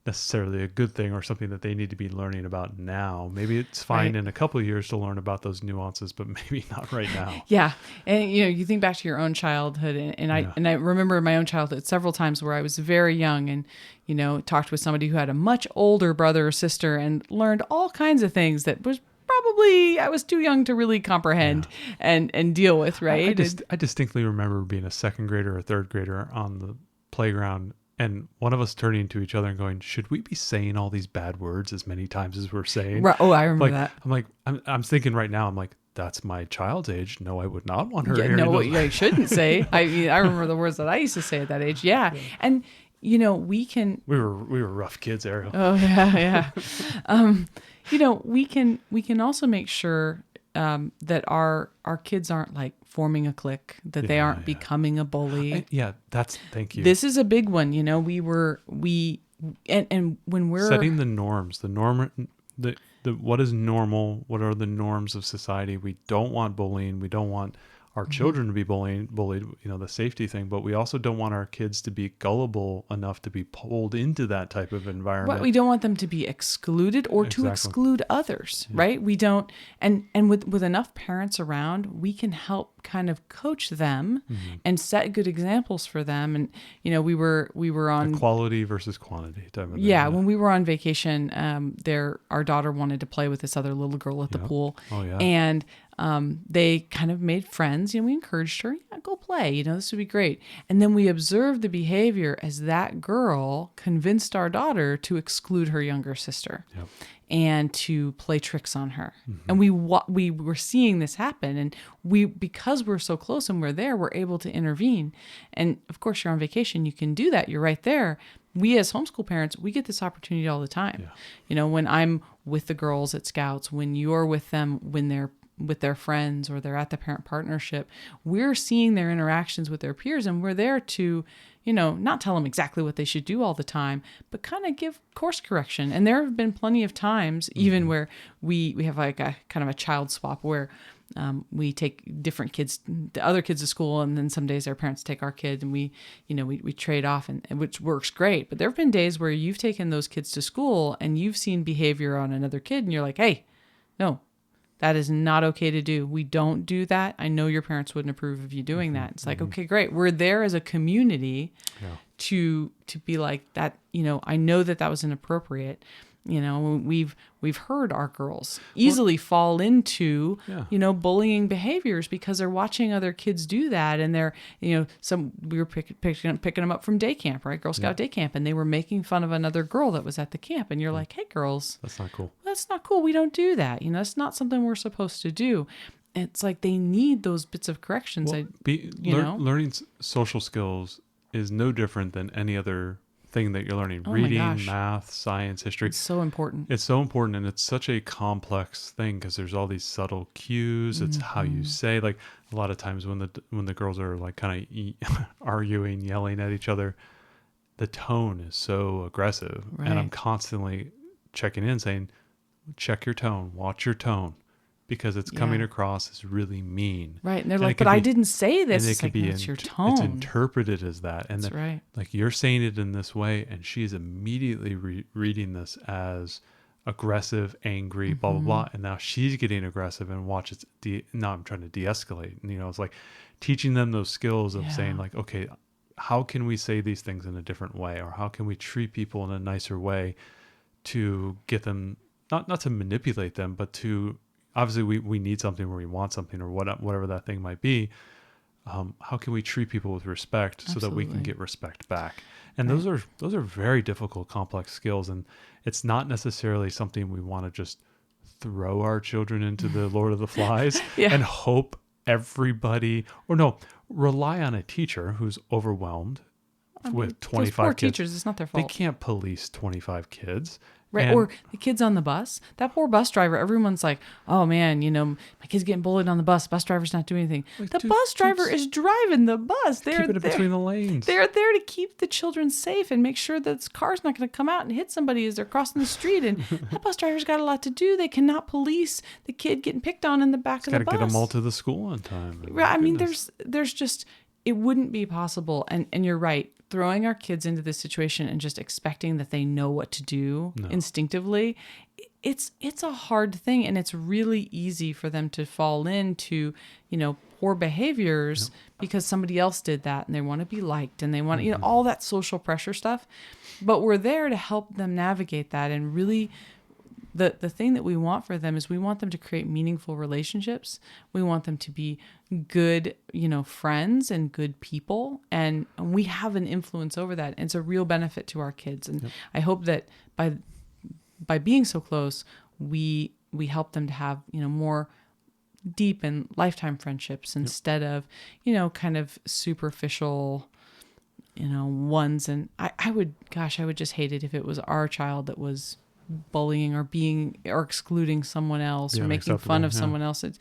necessarily a good thing or something that they need to be learning about now. Maybe it's fine in a couple of years to learn about those nuances, but maybe not right now. Yeah. And you think back to your own childhood, and I remember my own childhood several times where I was very young and talked with somebody who had a much older brother or sister and learned all kinds of things that was probably I was too young to really comprehend and deal with, right? I distinctly remember being a second grader or third grader on the playground, and one of us turning to each other and going, "Should we be saying all these bad words as many times as we're saying?" Right. Oh, I remember that. I'm like, I'm thinking right now, I'm like, that's my child's age. No, I would not want her Yeah, hearing no, those. what I shouldn't say. I remember the words that I used to say at that age. Yeah. And we can. We were rough kids, Ariel. Oh yeah, yeah. We can also make sure that our kids aren't like forming a clique, that they aren't becoming a bully. Thank you. This is a big one. And when we're setting the norms, the what is normal, what are the norms of society. We don't want bullying. We don't want our children to be bullied, the safety thing, but we also don't want our kids to be gullible enough to be pulled into that type of environment. We don't want them to be excluded or to exclude others, right? We don't, and with enough parents around, we can help kind of coach them and set good examples for them. And, we were on quality versus quantity type of thing. Yeah. When we were on vacation, our daughter wanted to play with this other little girl at the pool. Oh yeah. And they kind of made friends. We encouraged her, go play, this would be great. And then we observed the behavior as that girl convinced our daughter to exclude her younger sister and to play tricks on her. And we were seeing this happen. And because we're so close and we're able to intervene. And of course, you're on vacation, you can do that. You're right there. We as homeschool parents, we get this opportunity all the time. Yeah. When I'm with the girls at Scouts, when you're with them, when they're with their friends or they're at the parent partnership, we're seeing their interactions with their peers, and we're there to, not tell them exactly what they should do all the time, but kind of give course correction. And there have been plenty of times even where we have like a kind of a child swap where we take different kids, the other kids to school, and then some days our parents take our kids, and we trade off, and which works great. But there have been days where you've taken those kids to school and you've seen behavior on another kid, and you're like, hey, no, that is not okay to do. We don't do that. I know your parents wouldn't approve of you doing that. It's like, okay, great. We're there as a community to be like that. I know that was inappropriate. We've heard our girls easily fall into, bullying behaviors because they're watching other kids do that. And they're, we were picking them up from day camp, right? Girl Scout day camp. And they were making fun of another girl that was at the camp. And you're like, hey, girls, that's not cool. That's not cool. We don't do that. That's not something we're supposed to do. It's like they need those bits of corrections. Learning social skills is no different than any other thing that you're learning. Reading, math, science, history. It's so important. It's so important, and it's such a complex thing because there's all these subtle cues. It's how you say, like a lot of times when the girls are like kind of arguing, yelling at each other, the tone is so aggressive. Right. And I'm constantly checking in saying, check your tone, watch your tone, because it's coming across as really mean. Right. And they're like, but I didn't say this. And It's like, it's your tone. It's interpreted as that. And that's right. Like, you're saying it in this way, and she's immediately reading this as aggressive, angry, blah, blah, blah. And now she's getting aggressive and watches. Now I'm trying to de-escalate. And, it's like teaching them those skills of saying like, okay, how can we say these things in a different way? Or how can we treat people in a nicer way to get them, not to manipulate them, but to, obviously we need something where we want something or whatever that thing might be. How can we treat people with respect so that we can get respect back? And those are very difficult, complex skills. And it's not necessarily something we want to just throw our children into the Lord of the Flies and hope everybody, rely on a teacher who's overwhelmed with 25 poor kids. Teachers, it's not their fault. They can't police 25 kids. Right. Or the kids on the bus. That poor bus driver, everyone's like, oh man, my kid's getting bullied on the bus. Bus driver's not doing anything. Like, the bus driver is driving the bus. They're keeping it between the lanes. They're there to keep the children safe and make sure that this car's not going to come out and hit somebody as they're crossing the street. And that bus driver's got a lot to do. They cannot police the kid getting picked on in the back of the bus. Got to get them all to the school on time. Right. I mean, there's just, it wouldn't be possible. And you're right. Throwing our kids into this situation and just expecting that they know what to do instinctively, it's a hard thing. And it's really easy for them to fall into, poor behaviors because somebody else did that and they want to be liked and they want, all that social pressure stuff. But we're there to help them navigate that. And really, the thing that we want for them is we want them to create meaningful relationships. We want them to be good, friends and good people. And we have an influence over that. And it's a real benefit to our kids. And I hope that by being so close, we help them to have, more deep and lifetime friendships instead of, kind of superficial, ones. And I would just hate it if it was our child that was bullying or excluding someone else or making fun of someone else. It's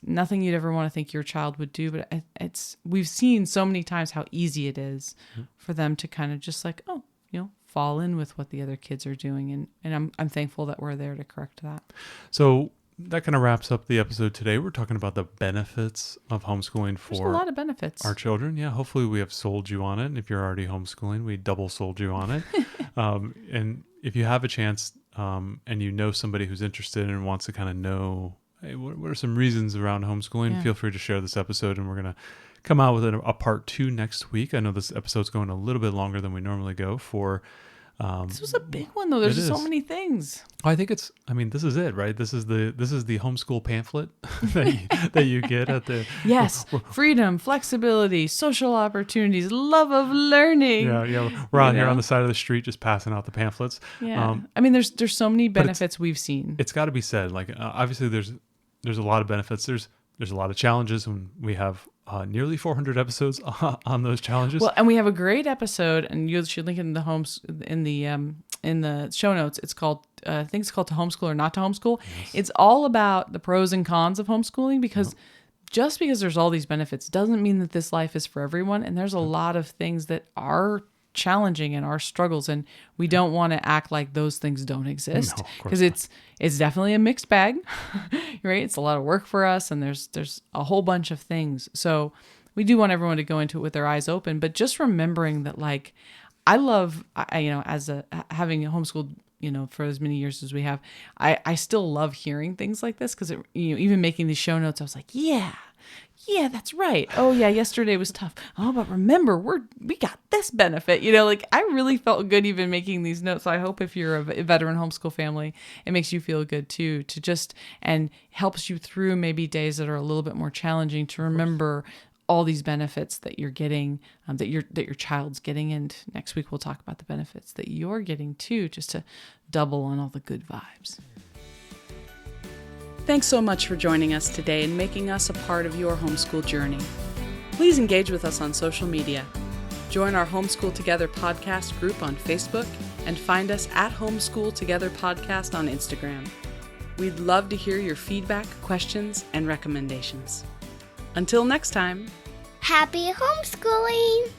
nothing you'd ever want to think your child would do, but we've seen so many times how easy it is for them to kind of just like, fall in with what the other kids are doing. And I'm thankful that we're there to correct that. So that kind of wraps up the episode today. We're talking about the benefits of homeschooling for There's a lot of benefits. Our children. Yeah, hopefully we have sold you on it. And if you're already homeschooling, we double sold you on it. And if you have a chance and you know somebody who's interested and wants to kind of know, hey, what are some reasons around homeschooling, feel free to share this episode. And we're going to come out with a part 2 next week. I know this episode's going a little bit longer than we normally go for. This was a big one though. There's so many things. I think this is it, right? This is the homeschool pamphlet that you get at the freedom, flexibility, social opportunities, love of learning. Yeah. We're out here on the side of the street just passing out the pamphlets. Yeah. There's so many benefits we've seen. It's got to be said. Like obviously there's a lot of benefits. There's a lot of challenges, and we have nearly 400 episodes on those challenges. Well, and we have a great episode, and you should link it in the show notes. It's called I think it's called To Homeschool or Not to Homeschool. Yes. It's all about the pros and cons of homeschooling because just because there's all these benefits doesn't mean that this life is for everyone. And there's a lot of things that are challenging and our struggles, and we don't want to act like those things don't exist because it's definitely a mixed bag. Right? It's a lot of work for us, and there's a whole bunch of things. So we do want everyone to go into it with their eyes open, but just remembering that, like, I love, having homeschooled, for as many years as we have, I still love hearing things like this because even making these show notes, I was like, yeah, that's right. Oh yeah, yesterday was tough. Oh, but remember, we got this benefit. I really felt good even making these notes. So I hope if you're a veteran homeschool family, it makes you feel good too, and helps you through maybe days that are a little bit more challenging to remember all these benefits that you're getting, that your child's getting. And next week we'll talk about the benefits that you're getting too, just to double on all the good vibes. Thanks so much for joining us today and making us a part of your homeschool journey. Please engage with us on social media. Join our Homeschool Together podcast group on Facebook and find us at Homeschool Together Podcast on Instagram. We'd love to hear your feedback, questions, and recommendations. Until next time. Happy homeschooling!